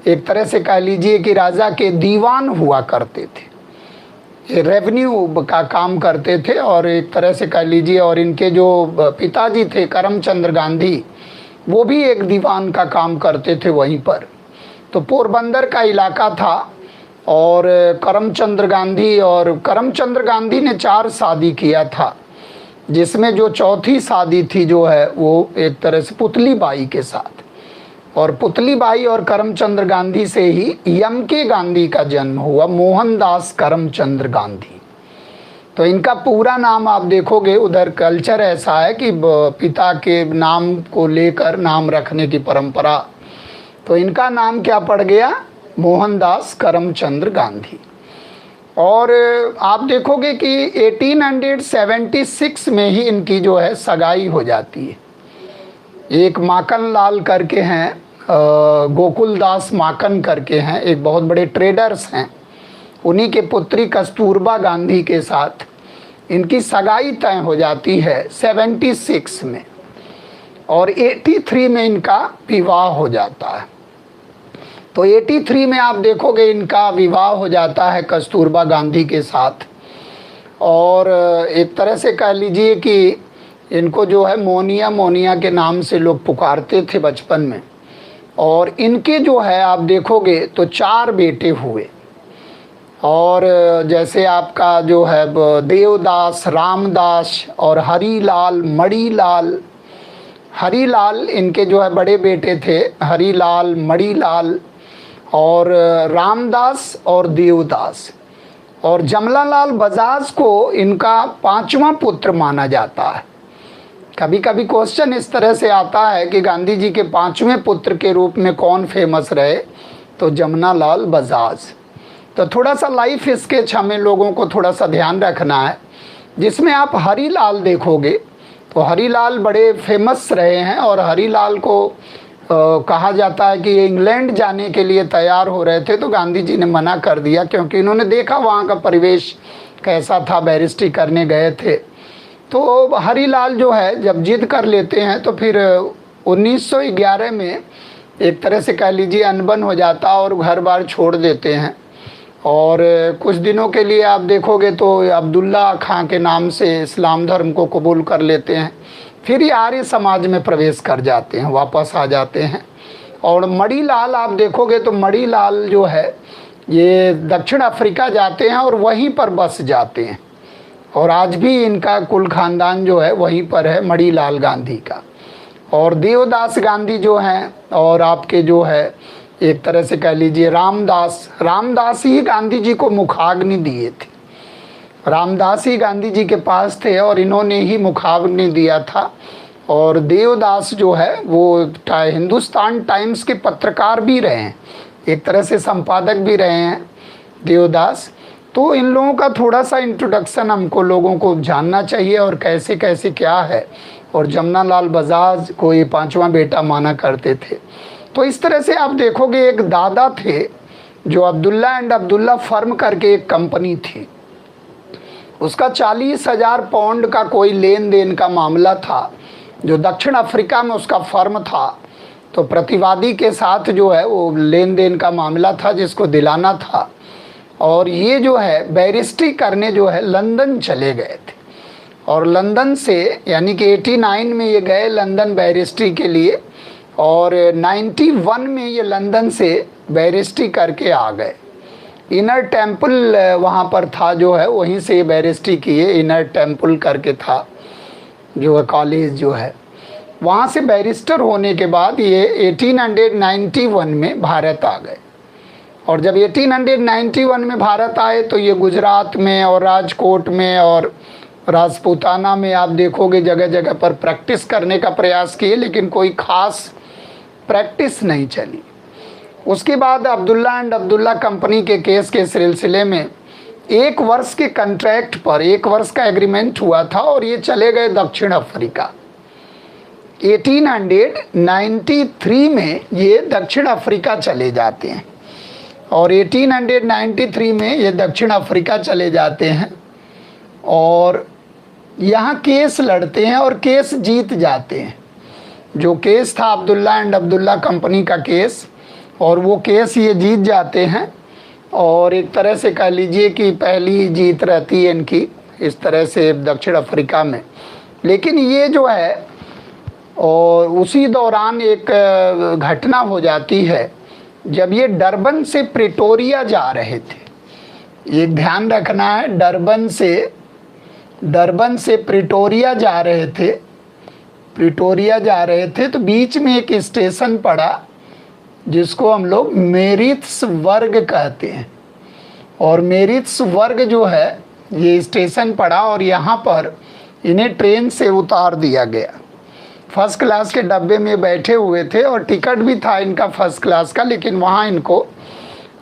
एक तरह से कह लीजिए कि राजा के दीवान हुआ करते थे, रेवेन्यू का काम करते थे और एक तरह से कह लीजिए। और इनके जो पिताजी थे करमचंद गांधी, वो भी एक दीवान का काम करते थे वहीं पर। तो पोरबंदर का इलाका था। और करमचंद गांधी ने 4 शादी किया था, जिसमें जो चौथी शादी थी जो है वो एक तरह से पुतली बाई के साथ। और पुतली बाई और करमचंद गांधी से ही यमके गांधी का जन्म हुआ, मोहनदास करमचंद गांधी। तो इनका पूरा नाम आप देखोगे, उधर कल्चर ऐसा है कि पिता के नाम को लेकर नाम रखने की परंपरा। तो इनका नाम क्या पड़ गया? मोहनदास करमचंद गांधी। और आप देखोगे कि 1876 में ही इनकी जो है सगाई हो जाती है। एक माकन लाल करके हैं, गोकुल दास माकन करके हैं, एक बहुत बड़े ट्रेडर्स हैं, उन्हीं के पुत्री कस्तूरबा गांधी के साथ इनकी सगाई तय हो जाती है 76 में। और 83 में इनका विवाह हो जाता है। तो 83 में आप देखोगे इनका विवाह हो जाता है कस्तूरबा गांधी के साथ। और एक तरह से कह लीजिए कि इनको जो है मोनिया के नाम से लोग पुकारते थे बचपन में। और इनके जो है आप देखोगे तो 4 बेटे हुए। और जैसे आपका जो है देवदास, रामदास और हरीलाल, मणिलाल। हरीलाल इनके जो है बड़े बेटे थे, हरीलाल, मणिलाल और रामदास और देवदास। और जमनालाल बजाज को इनका 5वां पुत्र माना जाता है। कभी कभी क्वेश्चन इस तरह से आता है कि गांधी जी के 5वें पुत्र के रूप में कौन फेमस रहे, तो जमनालाल बजाज। तो थोड़ा सा लाइफ स्केच हमें लोगों को थोड़ा सा ध्यान रखना है, जिसमें आप हरीलाल देखोगे तो हरीलाल बड़े फेमस रहे हैं। और हरीलाल को कहा जाता है कि ये इंग्लैंड जाने के लिए तैयार हो रहे थे, तो गांधी जी ने मना कर दिया, क्योंकि इन्होंने देखा वहाँ का परिवेश कैसा था, बैरिस्ट्री करने गए थे। तो हरीलाल जो है जब जिद कर लेते हैं तो फिर 1911 में एक तरह से कह लीजिए अनबन हो जाता और घर बार छोड़ देते हैं। और कुछ दिनों के लिए आप देखोगे तो अब्दुल्ला खां के नाम से इस्लाम धर्म को कबूल कर लेते हैं, फिर ये आर्य समाज में प्रवेश कर जाते हैं, वापस आ जाते हैं। और मणिलाल आप देखोगे तो मणिलाल जो है ये दक्षिण अफ्रीका जाते हैं और वहीं पर बस जाते हैं। और आज भी इनका कुल खानदान जो है वहीं पर है, मणिलाल गांधी का। और देवदास गांधी जो हैं, और आपके जो है एक तरह से कह लीजिए रामदास ही गांधी जी को मुखाग्नि दिए थे। रामदास ही गांधी जी के पास थे और इन्होंने ही मुखाग्नि दिया था। और देवदास जो है वो हिंदुस्तान टाइम्स के पत्रकार भी रहे हैं, एक तरह से संपादक भी रहे हैं देवदास। तो इन लोगों का थोड़ा सा इंट्रोडक्शन हमको लोगों को जानना चाहिए, और कैसे कैसे क्या है। और जमनालाल बजाज को ये 5वां बेटा माना करते थे। तो इस तरह से आप देखोगे एक दादा थे जो अब्दुल्ला एंड अब्दुल्ला फर्म करके एक कंपनी थी, उसका 40,000 पाउंड का कोई लेन देन का मामला था, जो दक्षिण अफ्रीका में उसका फर्म था। तो प्रतिवादी के साथ जो है वो लेन देन का मामला था जिसको दिलाना था। और ये जो है बैरिस्ट्री करने जो है लंदन चले गए थे। और लंदन से यानी कि 89 में ये गए लंदन बैरिस्ट्री के लिए, और 91 में ये लंदन से बैरिस्ट्री करके आ गए। इनर टेम्पल वहाँ पर था जो है, वहीं से बैरिस्ट्री किए, इनर टेम्पल करके था जो है कॉलेज जो है। वहाँ से बैरिस्टर होने के बाद ये 1891 में भारत आ गए। और जब 1891 में भारत आए तो ये गुजरात में और राजकोट में और राजपूताना में आप देखोगे जगह जगह पर प्रैक्टिस करने का प्रयास किए, लेकिन कोई ख़ास प्रैक्टिस नहीं चली। उसके बाद अब्दुल्ला एंड अब्दुल्ला कंपनी के केस के सिलसिले में 1 वर्ष के कॉन्ट्रैक्ट पर 1 वर्ष का एग्रीमेंट हुआ था और ये चले गए दक्षिण अफ्रीका। 1893 में ये दक्षिण अफ्रीका चले जाते हैं और 1893 में ये दक्षिण अफ्रीका चले जाते हैं और यहाँ केस लड़ते हैं और केस जीत जाते हैं। जो केस था अब्दुल्ला एंड अब्दुल्ला कंपनी का केस, और वो केस ये जीत जाते हैं और एक तरह से कह लीजिए कि पहली जीत रहती है इनकी इस तरह से दक्षिण अफ्रीका में। लेकिन ये जो है और उसी दौरान एक घटना हो जाती है जब ये डरबन से प्रिटोरिया जा रहे थे। ये ध्यान रखना है, डरबन से प्रिटोरिया जा रहे थे। तो बीच में एक स्टेशन पड़ा जिसको हम लोग मेरित्सबर्ग कहते हैं, और मेरित्सबर्ग जो है ये स्टेशन पड़ा और यहाँ पर इन्हें ट्रेन से उतार दिया गया। फर्स्ट क्लास के डब्बे में बैठे हुए थे और टिकट भी था इनका फर्स्ट क्लास का, लेकिन वहाँ इनको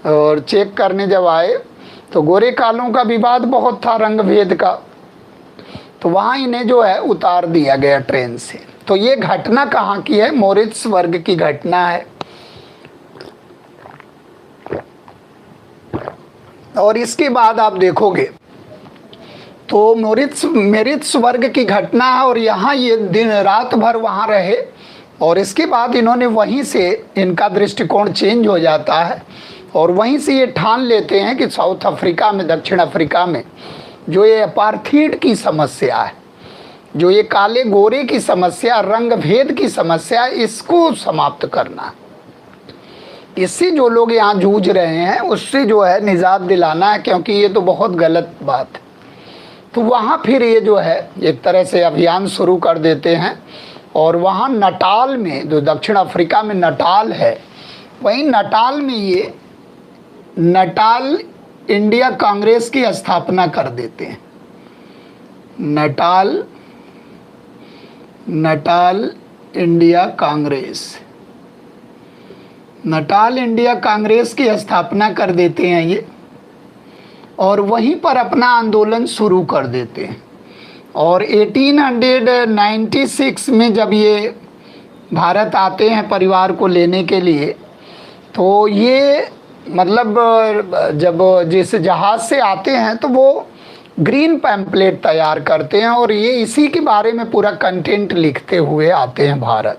और चेक करने जब आए तो गोरे कालों का विवाद बहुत था, रंग भेद का, तो वहाँ इन्हें जो है उतार दिया गया ट्रेन से। तो ये घटना कहाँ की है? मोरित्सबर्ग की घटना है। और इसके बाद आप देखोगे तो मेरित्सबर्ग की घटना है और यहाँ ये दिन रात भर वहाँ रहे और इसके बाद इन्होंने वहीं से इनका दृष्टिकोण चेंज हो जाता है और वहीं से ये ठान लेते हैं कि साउथ अफ्रीका में, दक्षिण अफ्रीका में जो ये अपार्थीड की समस्या है, जो ये काले गोरे की समस्या, रंग भेद की समस्या, इसको समाप्त करना, इससे जो लोग यहाँ जूझ रहे हैं उससे जो है निजात दिलाना है, क्योंकि ये तो बहुत गलत बात है। तो वहाँ फिर ये जो है एक तरह से अभियान शुरू कर देते हैं और वहाँ नटाल में, जो दक्षिण अफ्रीका में नटाल है, वहीं नटाल में ये नटाल इंडिया कांग्रेस की स्थापना कर देते हैं। नटाल इंडिया कांग्रेस की स्थापना कर देते हैं ये और वहीं पर अपना आंदोलन शुरू कर देते हैं। और 1896 में जब ये भारत आते हैं परिवार को लेने के लिए, तो ये मतलब जब जिस जहाज़ से आते हैं तो वो ग्रीन पैम्पलेट तैयार करते हैं और ये इसी के बारे में पूरा कंटेंट लिखते हुए आते हैं भारत।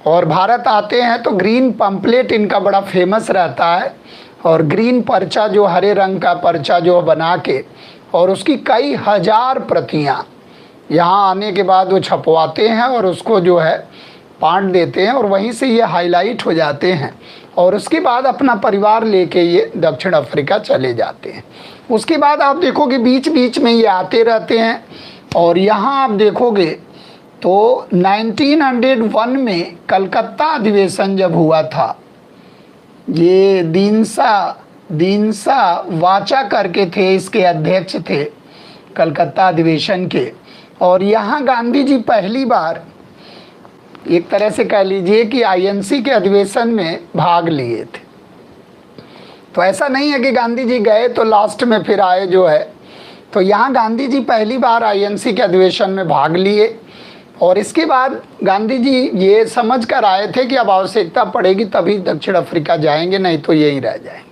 और भारत आते हैं तो ग्रीन पैम्पलेट इनका बड़ा फेमस रहता है और ग्रीन पर्चा, जो हरे रंग का पर्चा जो बना के, और उसकी कई हजार प्रतियां यहाँ आने के बाद वो छपवाते हैं और उसको जो है बांट देते हैं और वहीं से ये हाईलाइट हो जाते हैं और उसके बाद अपना परिवार लेके ये दक्षिण अफ्रीका चले जाते हैं। उसके बाद आप देखोगे बीच बीच में ये आते रहते हैं और यहाँ आप देखोगे तो 1901 में कलकत्ता अधिवेशन जब हुआ था, ये दीनसा वाचा करके थे, इसके अध्यक्ष थे कलकत्ता अधिवेशन के, और यहाँ गांधी जी पहली बार एक तरह से कह लीजिए कि आईएनसी के अधिवेशन में भाग लिए थे। तो ऐसा नहीं है कि गांधी जी गए तो लास्ट में फिर आए जो है, तो यहाँ गांधी जी पहली बार आईएनसी के अधिवेशन में भाग लिए और इसके बाद गांधी जी ये समझ कर आए थे कि अब आवश्यकता पड़ेगी तभी दक्षिण अफ्रीका जाएंगे, नहीं तो यहीं रह जाएंगे।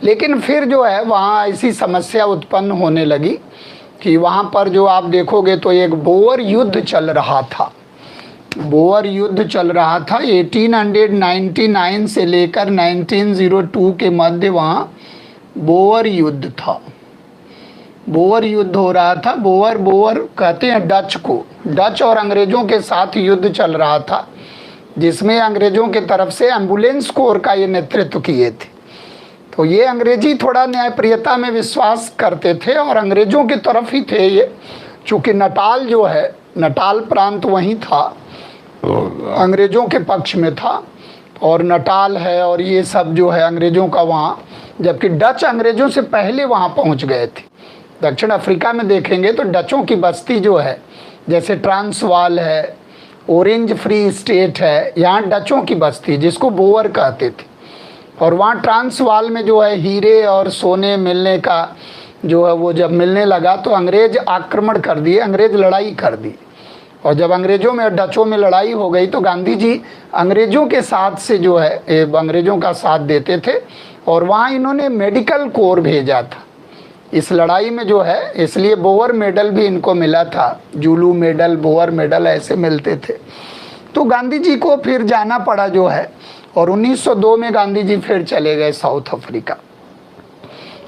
लेकिन फिर जो है वहाँ ऐसी समस्या उत्पन्न होने लगी कि वहाँ पर जो आप देखोगे तो एक बोअर युद्ध चल रहा था। 1899 से लेकर 1902 के मध्य वहाँ बोअर युद्ध था। बोअर युद्ध हो रहा था। बोअर कहते हैं डच को। डच और अंग्रेज़ों के साथ युद्ध चल रहा था, जिसमें अंग्रेज़ों के तरफ से एम्बुलेंस कोर का ये नेतृत्व किए थे। तो ये अंग्रेजी थोड़ा न्यायप्रियता में विश्वास करते थे और अंग्रेज़ों की तरफ ही थे ये, चूँकि नटाल जो है, नटाल प्रांत वहीं था, अंग्रेज़ों के पक्ष में था और नटाल है और ये सब जो है अंग्रेज़ों का वहाँ, जबकि डच अंग्रेज़ों से पहले वहाँ पहुँच गए थे। दक्षिण अफ्रीका में देखेंगे तो डचों की बस्ती जो है, जैसे ट्रांसवाल है, ऑरेंज फ्री स्टेट है, यहाँ डचों की बस्ती जिसको बोअर कहते थे, और वहाँ ट्रांसवाल में जो है हीरे और सोने मिलने का जो है वो जब मिलने लगा तो अंग्रेज आक्रमण कर दिए, अंग्रेज लड़ाई कर दी। और जब अंग्रेज़ों में डचों में लड़ाई हो गई तो गांधी जी अंग्रेज़ों के साथ से जो है अंग्रेज़ों का साथ देते थे और वहाँ इन्होंने मेडिकल कोर भेजा था इस लड़ाई में जो है, इसलिए बोअर मेडल भी इनको मिला था। जूलू मेडल, बोअर मेडल ऐसे मिलते थे। तो गांधी जी को फिर जाना पड़ा जो है, और 1902 में गांधी जी फिर चले गए साउथ अफ्रीका।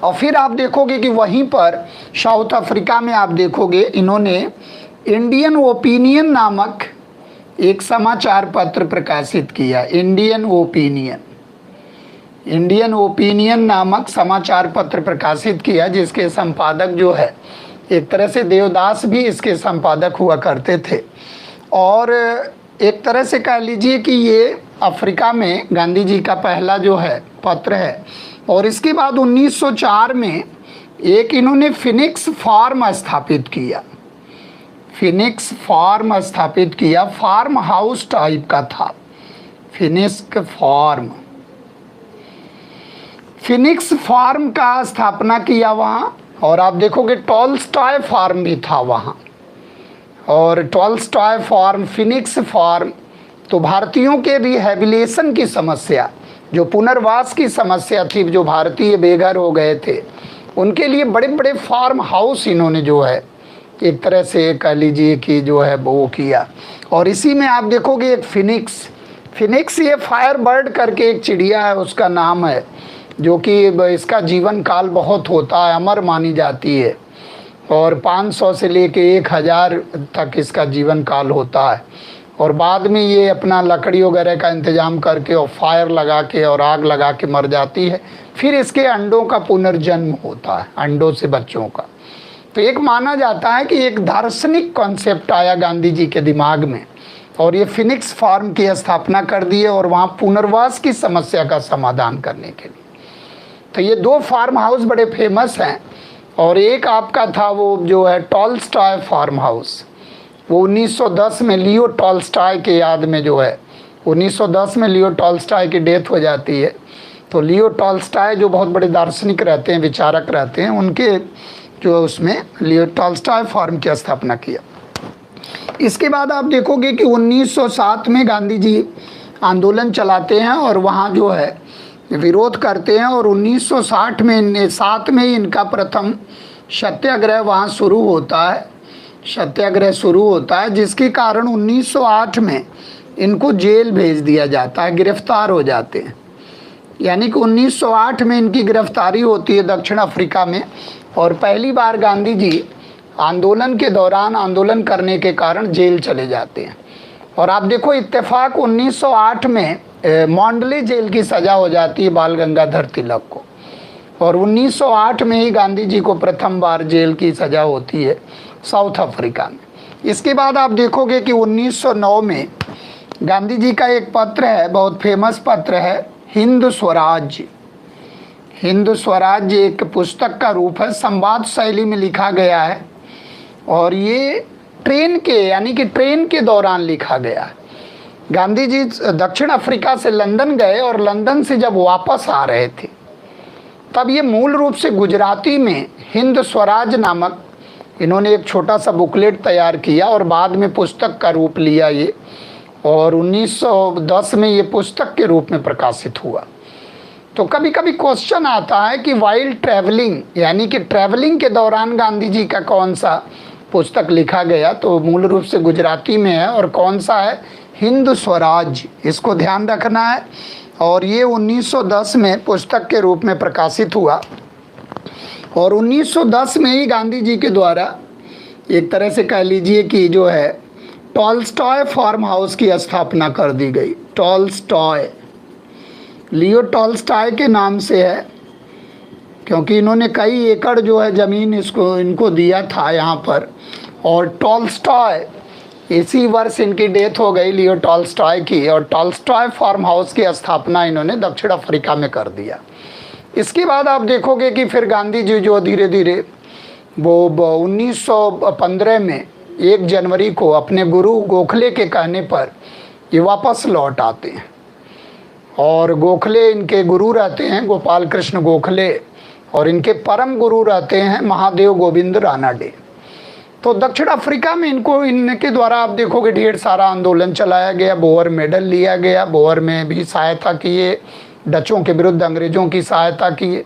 और फिर आप देखोगे कि वहीं पर साउथ अफ्रीका में आप देखोगे इन्होंने इंडियन ओपिनियन नामक एक समाचार पत्र प्रकाशित किया। इंडियन ओपिनियन नामक समाचार पत्र प्रकाशित किया, जिसके संपादक जो है एक तरह से देवदास भी इसके संपादक हुआ करते थे। और एक तरह से कह लीजिए कि ये अफ्रीका में गांधी जी का पहला जो है पत्र है। और इसके बाद 1904 में एक इन्होंने फिनिक्स फार्म स्थापित किया। फिनिक्स फार्म स्थापित किया, फार्म हाउस टाइप का था फिनिक्स फार्म का स्थापना किया वहाँ। और आप देखोगे टॉलस्टॉय फार्म भी था वहाँ, और टॉलस्टॉय फार्म, फिनिक्स फार्म। तो भारतीयों के रिहेबिलिटेशन की समस्या, जो पुनर्वास की समस्या थी, जो भारतीय बेघर हो गए थे, उनके लिए बड़े बड़े फार्म हाउस इन्होंने जो है एक तरह से कह लीजिए कि जो है वो किया। और इसी में आप देखोगे एक फिनिक्स ये फायर बर्ड करके एक चिड़िया है, उसका नाम है, जो कि इसका जीवन काल बहुत होता है, अमर मानी जाती है। और 500 से लेके 1000 तक इसका जीवन काल होता है। और बाद में ये अपना लकड़ी वगैरह का इंतज़ाम करके और फायर लगा के और आग लगा के मर जाती है। फिर इसके अंडों का पुनर्जन्म होता है, अंडों से बच्चों का। तो एक माना जाता है कि एक दार्शनिक कॉन्सेप्ट आया गांधी जी के दिमाग में, और ये फिनिक्स फार्म की स्थापना कर दी है, और वहाँ पुनर्वास की समस्या का समाधान करने के लिए। तो ये 2 फार्म हाउस बड़े फेमस हैं। और एक आपका था वो जो है टॉलस्टॉय फार्म हाउस, वो 1910 में लियो टॉलस्टॉय के याद में जो है 1910 में लियो टॉलस्टॉय की डेथ हो जाती है। तो लियो टॉलस्टॉय जो बहुत बड़े दार्शनिक रहते हैं, विचारक रहते हैं, उनके जो उसमें लियो टॉलस्टॉय फार्म की स्थापना किया। इसके बाद आप देखोगे कि 1907 में गांधी जी आंदोलन चलाते हैं और वहाँ जो है विरोध करते हैं। और 1960 में 7 में इनका प्रथम सत्याग्रह वहाँ शुरू होता है, जिसके कारण 1908 में इनको जेल भेज दिया जाता है, गिरफ्तार हो जाते हैं। यानी कि 1908 में इनकी गिरफ्तारी होती है दक्षिण अफ्रीका में। और पहली बार गांधी जी आंदोलन के दौरान आंदोलन करने के कारण जेल चले जाते हैं। और आप देखो इत्तेफाक 1908 में मॉन्डले जेल की सज़ा हो जाती है बाल गंगाधर तिलक को, और 1908 में ही गांधी जी को प्रथम बार जेल की सज़ा होती है साउथ अफ्रीका में। इसके बाद आप देखोगे कि 1909 में गांधी जी का एक पत्र है, बहुत फेमस पत्र है, हिंद स्वराज्य एक पुस्तक का रूप है, संवाद शैली में लिखा गया है। और ये ट्रेन के दौरान लिखा गया है। गांधी जी दक्षिण अफ्रीका से लंदन गए, और लंदन से जब वापस आ रहे थे तब ये मूल रूप से गुजराती में हिंद स्वराज नामक इन्होंने एक छोटा सा बुकलेट तैयार किया, और बाद में पुस्तक का रूप लिया ये, और 1910 में ये पुस्तक के रूप में प्रकाशित हुआ। तो कभी कभी क्वेश्चन आता है कि वाइल ट्रैवलिंग, यानी कि ट्रैवलिंग के दौरान गांधी जी का कौन सा पुस्तक लिखा गया, तो मूल रूप से गुजराती में है, और कौन सा है, हिंद स्वराज, इसको ध्यान रखना है। और ये 1910 में पुस्तक के रूप में प्रकाशित हुआ। और 1910 में ही गांधी जी के द्वारा एक तरह से कह लीजिए कि जो है टॉलस्टॉय फार्म हाउस की स्थापना कर दी गई। टॉलस्टॉय लियो टॉलस्टॉय के नाम से है, क्योंकि इन्होंने कई एकड़ जो है ज़मीन इनको दिया था यहाँ पर। और टॉलस्टॉय, इसी वर्ष इनकी डेथ हो गई लियो टॉलस्टॉय की, और टॉलस्टॉय फार्म हाउस की स्थापना इन्होंने दक्षिण अफ्रीका में कर दिया। इसके बाद आप देखोगे कि फिर गांधी जी जो धीरे धीरे वो 1915 में 1 जनवरी को अपने गुरु गोखले के कहने पर ये वापस लौट आते हैं। और गोखले इनके गुरु रहते हैं, गोपाल कृष्ण गोखले, और इनके परम गुरु रहते हैं महादेव गोविंद रानाडे। तो दक्षिण अफ्रीका में इनके द्वारा आप देखोगे ढेर सारा आंदोलन चलाया गया, बोअर मेडल लिया गया, बोअर में भी सहायता किए, डचों के विरुद्ध अंग्रेज़ों की सहायता किए,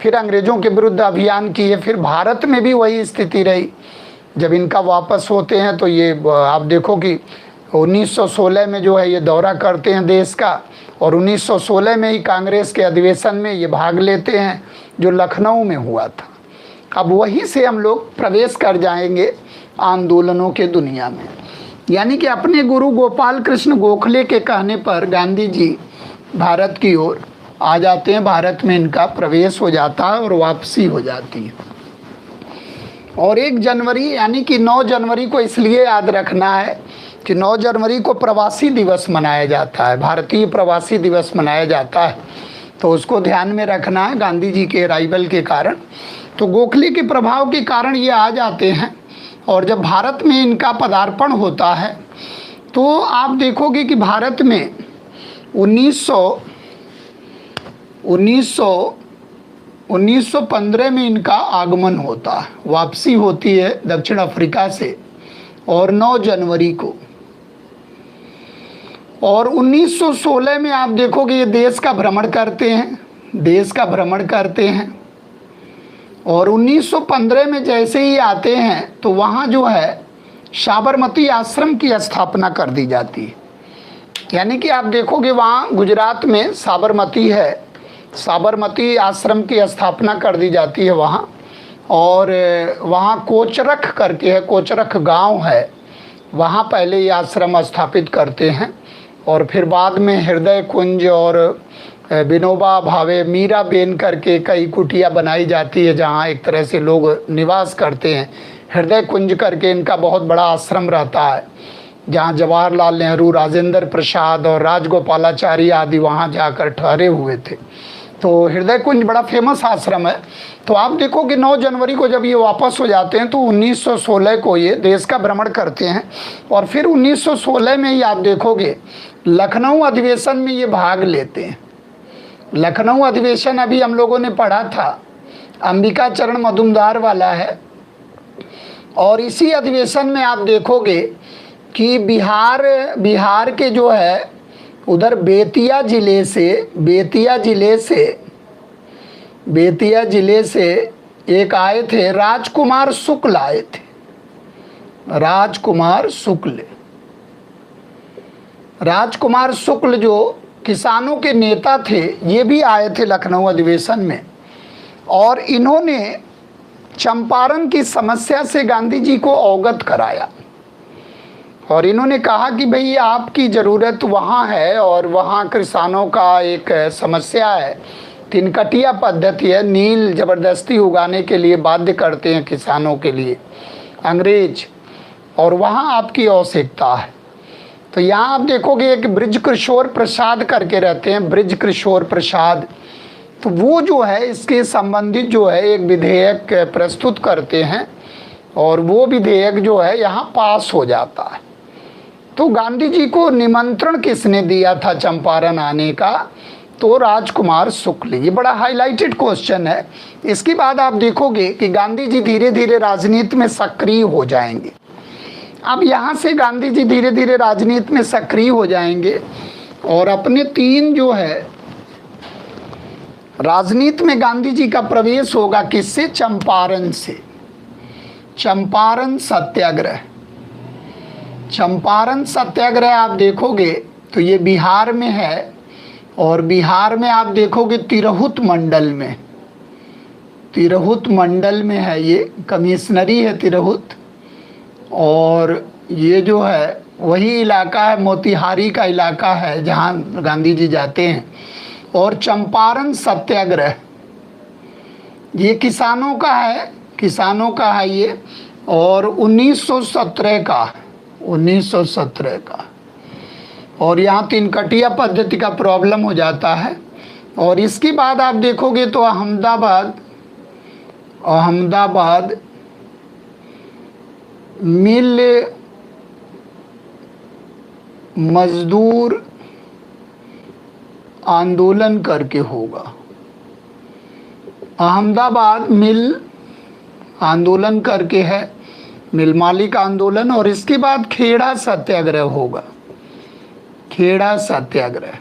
फिर अंग्रेज़ों के विरुद्ध अभियान किए, फिर भारत में भी वही स्थिति रही। जब इनका वापस होते हैं तो ये आप देखो कि 1916 में जो है ये दौरा करते हैं देश का, और 1916 में ही कांग्रेस के अधिवेशन में ये भाग लेते हैं जो लखनऊ में हुआ था। अब वहीं से हम लोग प्रवेश कर जाएंगे आंदोलनों के दुनिया में, यानी कि अपने गुरु गोपाल कृष्ण गोखले के कहने पर गांधी जी भारत की ओर आ जाते हैं, भारत में इनका प्रवेश हो जाता है और वापसी हो जाती है। और 1 जनवरी यानी कि 9 जनवरी को इसलिए याद रखना है कि 9 जनवरी को प्रवासी दिवस मनाया जाता है, भारतीय प्रवासी दिवस मनाया जाता है, तो उसको ध्यान में रखना है गांधी जी के अराइवल के कारण। तो गोखले के प्रभाव के कारण ये आ जाते हैं, और जब भारत में इनका पदार्पण होता है तो आप देखोगे कि भारत में 1915 में इनका आगमन होता है, वापसी होती है दक्षिण अफ्रीका से, और 9 जनवरी को। और 1916 में आप देखोगे ये देश का भ्रमण करते हैं, और 1915 में जैसे ही आते हैं तो वहाँ जो है साबरमती आश्रम की स्थापना कर दी जाती है। यानी कि आप देखोगे वहाँ गुजरात में साबरमती है, साबरमती आश्रम की स्थापना कर दी जाती है वहाँ। और वहाँ कोचरख करके है, कोचरख गांव है, वहाँ पहले ये आश्रम स्थापित करते हैं, और फिर बाद में हृदय कुंज और विनोबा भावे, मीरा बेन करके कई कुटिया बनाई जाती है जहाँ एक तरह से लोग निवास करते हैं। हृदय कुंज करके इनका बहुत बड़ा आश्रम रहता है, जहाँ जवाहरलाल नेहरू, राजेंद्र प्रसाद और राजगोपालाचारी आदि वहाँ जाकर ठहरे हुए थे। तो हृदय कुंज बड़ा फेमस आश्रम है। तो आप देखो कि 9 जनवरी को जब ये वापस हो जाते हैं तो 1916 को ये देश का भ्रमण करते हैं, और फिर 1916 में ही आप देखोगे लखनऊ अधिवेशन में ये भाग लेते हैं। लखनऊ अधिवेशन अभी हम लोगों ने पढ़ा था, अंबिका चरण मजुमदार वाला है। और इसी अधिवेशन में आप देखोगे कि बिहार के जो है उधर बेतिया जिले से एक आए थे, राजकुमार शुक्ल आए थे, राजकुमार शुक्ल जो किसानों के नेता थे, ये भी आए थे लखनऊ अधिवेशन में। और इन्होंने चंपारण की समस्या से गांधी जी को अवगत कराया, और इन्होंने कहा कि भाई आपकी ज़रूरत वहाँ है, और वहाँ किसानों का एक समस्या है, तिनकटिया पद्धति है, नील ज़बरदस्ती उगाने के लिए बाध्य करते हैं किसानों के लिए अंग्रेज, और वहाँ आपकी आवश्यकता है। तो यहाँ आप देखोगे एक ब्रिज किशोर प्रसाद करके रहते हैं, ब्रिज किशोर प्रसाद, तो वो जो है इसके संबंधित जो है एक विधेयक प्रस्तुत करते हैं, और वो विधेयक जो है यहाँ पास हो जाता है। तो गांधी जी को निमंत्रण किसने दिया था चंपारण आने का? तो राजकुमार शुक्ल। ये बड़ा हाईलाइटेड क्वेश्चन है। इसके बाद आप देखोगे कि गांधी जी धीरे धीरे राजनीति में सक्रिय हो जाएंगे। अब यहाँ से गांधी जी धीरे धीरे राजनीति में सक्रिय हो जाएंगे, और अपने 3 जो है राजनीति में गांधी जी का प्रवेश होगा किससे? चंपारण से। चंपारण सत्याग्रह, चंपारण सत्याग्रह आप देखोगे तो ये बिहार में है, और बिहार में आप देखोगे तिरहुत मंडल में है, ये कमिश्नरी है तिरहुत। और ये जो है वही इलाका है, मोतिहारी का इलाका है जहाँ गांधी जी जाते हैं। और चंपारण सत्याग्रह ये किसानों का है ये, और 1917 का। और यहाँ तिनकटिया पद्धति का प्रॉब्लम हो जाता है। और इसके बाद आप देखोगे तो अहमदाबाद मिल मजदूर आंदोलन करके होगा। अहमदाबाद मिल आंदोलन करके है, मिल मालिक आंदोलन, और इसके बाद खेड़ा सत्याग्रह होगा, खेड़ा सत्याग्रह।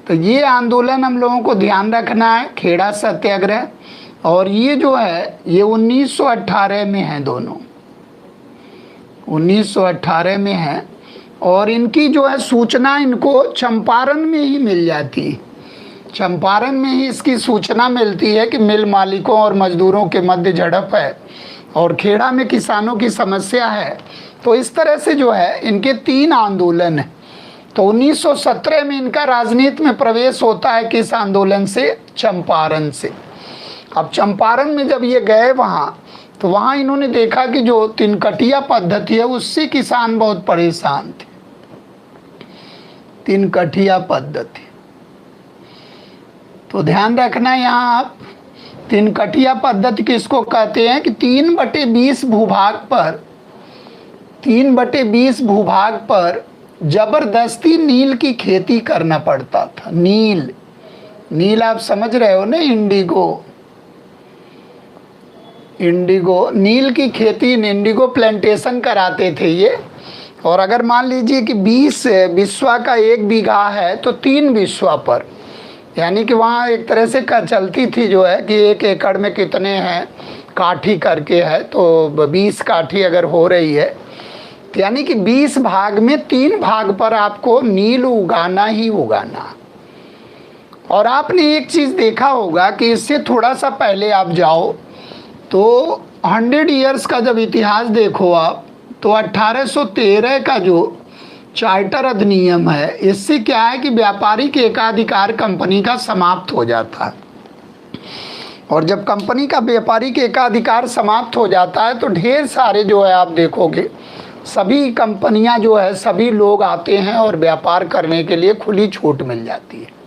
तो ये आंदोलन हम लोगों को ध्यान रखना है, खेड़ा सत्याग्रह। और ये जो है ये 1918 में है, दोनों 1918 में है। और इनकी जो है सूचना इनको चंपारण में ही मिल जाती है, चंपारण में ही इसकी सूचना मिलती है कि मिल मालिकों और मजदूरों के मध्य झड़प है और खेड़ा में किसानों की समस्या है। तो इस तरह से जो है इनके 3 आंदोलन हैं। तो 1917 में इनका राजनीति में प्रवेश होता है, किस आंदोलन से? चंपारण से। अब चंपारण में जब ये गए वहाँ, तो वहाँ इन्होंने देखा कि जो तिनकटिया पद्धति है उससे किसान बहुत परेशान थे। तिनकटिया पद्धति, तो ध्यान रखना यहाँ आप, तिनकटिया पद्धति किसको कहते हैं कि 3/20 भूभाग पर 3/20 भूभाग पर जबरदस्ती नील की खेती करना पड़ता था। नील, नील आप समझ रहे हो ना, इंडिगो, इंडिगो नील की खेती, इंडिगो प्लांटेशन कराते थे ये। और अगर मान लीजिए कि 20 बिस्वा का 1 बीघा है तो 3 बिस्वा पर, यानी कि वहाँ एक तरह से चलती थी जो है कि 1 एकड़ में कितने हैं काठी करके है, तो 20 काठी अगर हो रही है, यानी कि 20 भाग में 3 भाग पर आपको नील उगाना ही उगाना। और आपने एक चीज़ देखा होगा कि इससे थोड़ा सा पहले आप जाओ तो 100 ईयर्स का जब इतिहास देखो आप, तो 1813 का जो चार्टर अधिनियम है, इससे क्या है कि व्यापारिक एकाधिकार कंपनी का समाप्त हो जाता है। और जब कंपनी का व्यापारिक एकाधिकार समाप्त हो जाता है तो ढेर सारे जो है आप देखोगे सभी कंपनियां जो है, सभी लोग आते हैं और व्यापार करने के लिए खुली छूट मिल जाती है।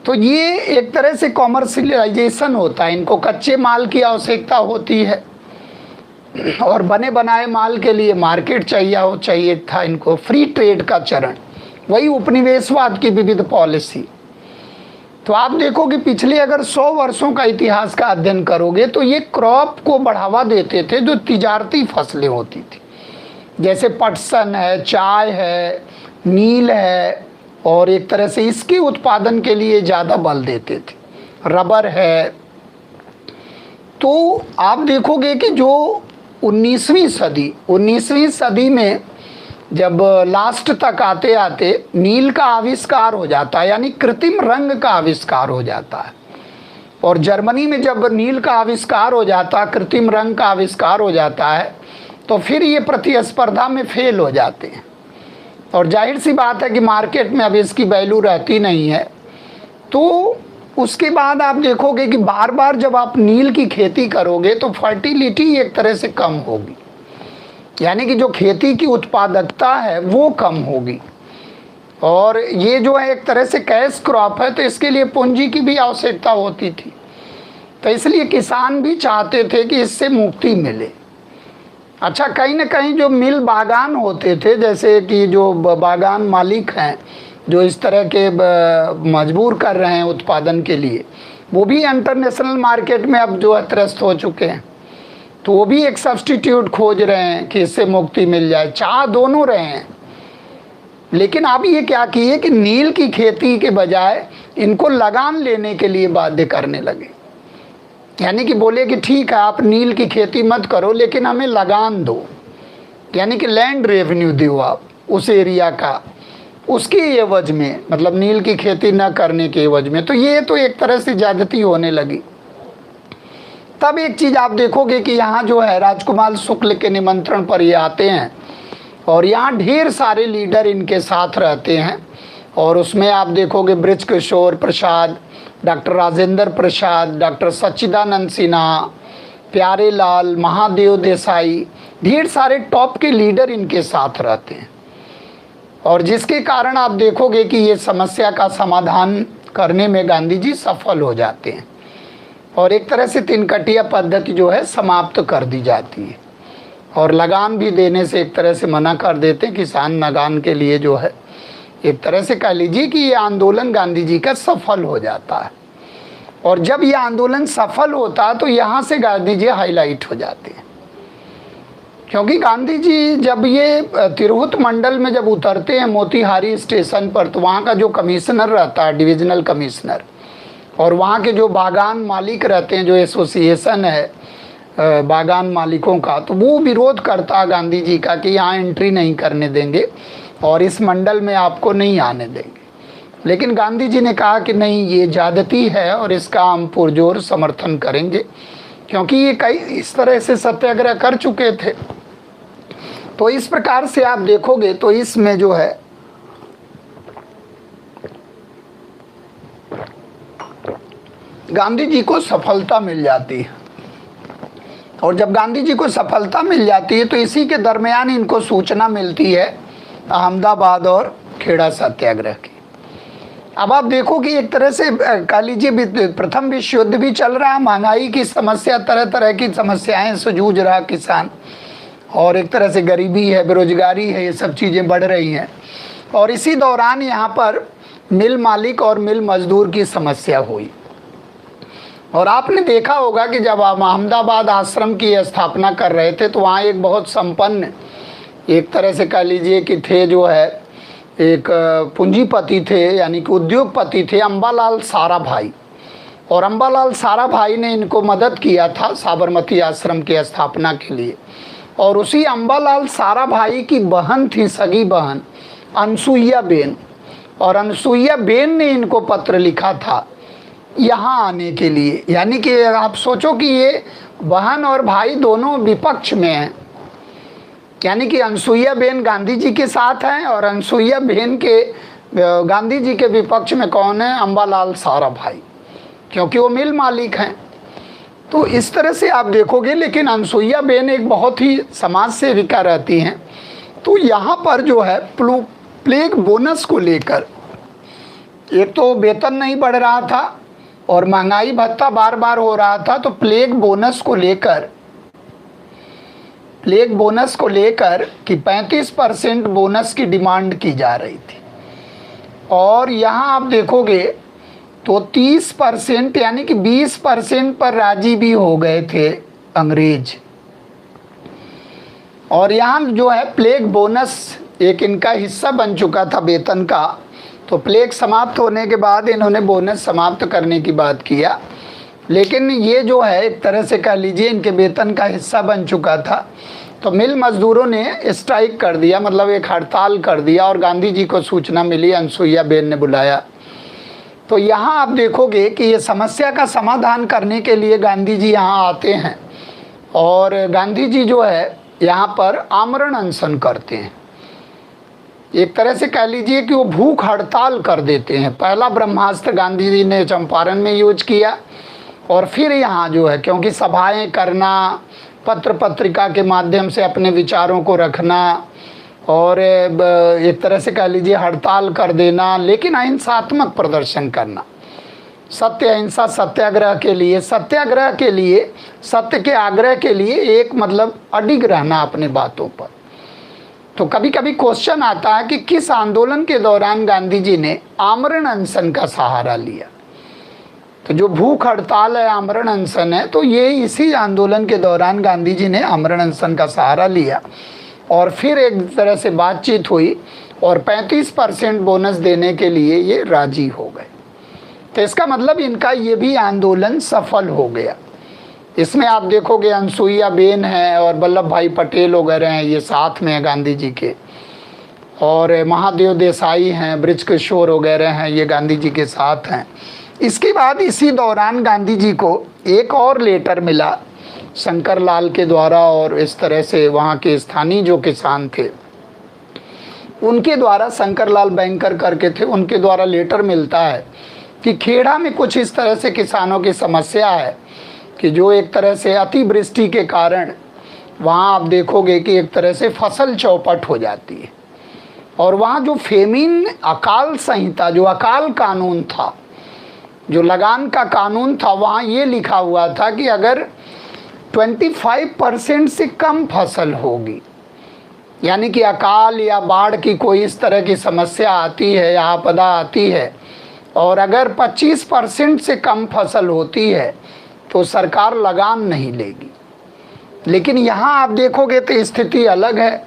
तो ये एक तरह से कॉमर्शियलाइजेशन होता है। इनको कच्चे माल की आवश्यकता होती है और बने बनाए माल के लिए मार्केट चाहिए था इनको। फ्री ट्रेड का चरण, वही उपनिवेशवाद की विविध पॉलिसी। तो आप देखोगे पिछले अगर 100 वर्षों का इतिहास का अध्ययन करोगे तो ये क्रॉप को बढ़ावा देते थे जो तिजारती फसलें होती थी, जैसे पटसन है, चाय है, नील है, और एक तरह से इसके उत्पादन के लिए ज़्यादा बल देते थे, रबर है। तो आप देखोगे कि जो 19वीं सदी में जब लास्ट तक आते आते नील का आविष्कार हो जाता है, यानी कृत्रिम रंग का आविष्कार हो जाता है। और जर्मनी में जब नील का आविष्कार हो जाता है, कृत्रिम रंग का आविष्कार हो जाता है, तो फिर ये प्रतिस्पर्धा में फेल हो जाते हैं। और जाहिर सी बात है कि मार्केट में अब इसकी वैल्यू रहती नहीं है। तो उसके बाद आप देखोगे कि बार बार जब आप नील की खेती करोगे तो फर्टिलिटी एक तरह से कम होगी, यानी कि जो खेती की उत्पादकता है वो कम होगी। और ये जो है एक तरह से कैश क्रॉप है, तो इसके लिए पूंजी की भी आवश्यकता होती थी। तो इसलिए किसान भी चाहते थे कि इससे मुक्ति मिले। अच्छा, कहीं ना कहीं जो मिल बागान होते थे, जैसे कि जो बागान मालिक हैं जो इस तरह के मजबूर कर रहे हैं उत्पादन के लिए, वो भी इंटरनेशनल मार्केट में अब जो है त्रस्त हो चुके हैं। तो वो भी एक सब्स्टिट्यूट खोज रहे हैं कि इससे मुक्ति मिल जाए, चाह दोनों रहे हैं। लेकिन अब ये क्या किए कि नील की खेती के बजाय इनको लगान लेने के लिए बाध्य करने लगे, यानी कि बोले कि ठीक है आप नील की खेती मत करो लेकिन हमें लगान दो, यानी कि लैंड रेवेन्यू दो आप उस एरिया का, उसके एवज में, मतलब नील की खेती न करने के एवज में। तो ये तो एक तरह से ज्यादती होने लगी। तब एक चीज़ आप देखोगे कि यहाँ जो है राजकुमार शुक्ल के निमंत्रण पर ये आते हैं और यहाँ ढेर सारे लीडर इनके साथ रहते हैं। और उसमें आप देखोगे बृज किशोर प्रसाद, डॉक्टर राजेंद्र प्रसाद, डॉक्टर सच्चिदानंद सिन्हा, प्यारे लाल, महादेव देसाई, ढेर सारे टॉप के लीडर इनके साथ रहते हैं। और जिसके कारण आप देखोगे कि ये समस्या का समाधान करने में गांधी जी सफल हो जाते हैं और एक तरह से तिनकटिया पद्धति जो है समाप्त कर दी जाती है। और लगान भी देने से एक तरह से मना कर देते हैं, किसान लगान के लिए जो है एक तरह से कह लीजिए कि ये आंदोलन गांधी जी का सफल हो जाता है। और जब ये आंदोलन सफल होता है तो यहाँ से गांधी जी हाईलाइट हो जाते हैं, क्योंकि गांधी जी जब ये तिरहुत मंडल में जब उतरते हैं मोतीहारी स्टेशन पर, तो वहाँ का जो कमिश्नर रहता है, डिविजनल कमिश्नर, और वहाँ के जो बागान मालिक रहते हैं, जो एसोसिएशन है बागान मालिकों का, तो वो विरोध करता है गांधी जी का कि यहाँ एंट्री नहीं करने देंगे और इस मंडल में आपको नहीं आने देंगे। लेकिन गांधी जी ने कहा कि नहीं, ये ज्यादती है और इसका हम पुरजोर समर्थन करेंगे, क्योंकि ये कई इस तरह से सत्याग्रह कर चुके थे। तो इस प्रकार से आप देखोगे तो इसमें जो है गांधी जी को सफलता मिल जाती है। और जब गांधी जी को सफलता मिल जाती है तो इसी के दरमियान इनको सूचना मिलती है अहमदाबाद और खेड़ा सत्याग्रह की। अब आप देखो कि एक तरह से कह लीजिए प्रथम विश्व युद्ध भी चल रहा है, महंगाई की समस्या, तरह तरह की समस्याएं से जूझ रहा किसान, और एक तरह से गरीबी है, बेरोजगारी है, ये सब चीज़ें बढ़ रही हैं। और इसी दौरान यहाँ पर मिल मालिक और मिल मजदूर की समस्या हुई। और आपने देखा होगा कि जब आप अहमदाबाद आश्रम की स्थापना कर रहे थे तो वहाँ एक बहुत संपन्न, एक तरह से कह लीजिए कि थे, जो है एक पूंजीपति थे, यानी कि उद्योगपति थे, अंबालाल साराभाई। और अंबालाल साराभाई ने इनको मदद किया था साबरमती आश्रम की स्थापना के लिए। और उसी अंबालाल साराभाई की बहन थी, सगी बहन अनसुईया बेन, और अनसुईया बेन ने इनको पत्र लिखा था यहाँ आने के लिए। यानी कि आप सोचो कि ये बहन और भाई दोनों विपक्ष में हैं, यानी कि अनसुईया बेन गांधी जी के साथ हैं और अनसुईया बेन के गांधी जी के विपक्ष में कौन है? अंबालाल साराभाई, क्योंकि वो मिल मालिक हैं। तो इस तरह से आप देखोगे। लेकिन अनसुईया बेन एक बहुत ही समाज सेविका रहती हैं। तो यहाँ पर जो है प्लेग बोनस को लेकर, एक तो वेतन नहीं बढ़ रहा था और महंगाई भत्ता बार बार हो रहा था, तो प्लेग बोनस को लेकर कि 35% बोनस की डिमांड की जा रही थी। और यहाँ आप देखोगे तो 30% यानी कि 20% पर राजी भी हो गए थे अंग्रेज। और यहाँ जो है प्लेग बोनस एक इनका हिस्सा बन चुका था वेतन का। तो प्लेग समाप्त होने के बाद इन्होंने बोनस समाप्त करने की बात किया, लेकिन ये जो है एक तरह से कह लीजिए इनके वेतन का हिस्सा बन चुका था। तो मिल मजदूरों ने स्ट्राइक कर दिया, मतलब एक हड़ताल कर दिया, और गांधी जी को सूचना मिली, अनसुईया बेन ने बुलाया। तो यहाँ आप देखोगे कि ये समस्या का समाधान करने के लिए गांधी जी यहाँ आते हैं, और गांधी जी जो है यहाँ पर आमरण अनशन करते हैं। एक तरह से कह लीजिए कि वो भूख हड़ताल कर देते हैं। पहला ब्रह्मास्त्र गांधी जी ने चंपारण में यूज किया, और फिर यहाँ जो है, क्योंकि सभाएं करना, पत्र पत्रिका के माध्यम से अपने विचारों को रखना, और एक तरह से कह लीजिए हड़ताल कर देना, लेकिन अहिंसात्मक प्रदर्शन करना, सत्य अहिंसा सत्याग्रह के लिए, सत्य के आग्रह के लिए एक मतलब अडिग रहना अपने बातों पर। तो कभी कभी क्वेश्चन आता है कि किस आंदोलन के दौरान गांधी जी ने आमरण अनशन का सहारा लिया। तो जो भूख हड़ताल है, आमरण अनशन है, तो ये इसी आंदोलन के दौरान गांधी जी ने आमरण अनशन का सहारा लिया, और फिर एक तरह से बातचीत हुई और 35% बोनस देने के लिए ये राजी हो गए। तो इसका मतलब इनका ये भी आंदोलन सफल हो गया। इसमें आप देखोगे अनसुईया बेन है और वल्लभ भाई पटेल वगैरह हैं, ये साथ में हैं गांधी जी के, और महादेव देसाई हैं, बृजकिशोर वगैरह हैं, ये गांधी जी के साथ हैं। इसके बाद इसी दौरान गांधी जी को एक और लेटर मिला शंकर लाल के द्वारा, और इस तरह से वहाँ के स्थानीय जो किसान थे उनके द्वारा, शंकर लाल बैंकर करके थे, उनके द्वारा लेटर मिलता है कि खेड़ा में कुछ इस तरह से किसानों की समस्या है कि जो एक तरह से अतिवृष्टि के कारण वहाँ आप देखोगे कि एक तरह से फसल चौपट हो जाती है। और वहाँ जो फेमिन अकाल संहिता, जो अकाल कानून था, जो लगान का कानून था, वहाँ ये लिखा हुआ था कि अगर 25% से कम फसल होगी, यानी कि अकाल या बाढ़ की कोई इस तरह की समस्या आती है या आपदा आती है और अगर 25% से कम फसल होती है तो सरकार लगान नहीं लेगी। लेकिन यहाँ आप देखोगे तो स्थिति अलग है,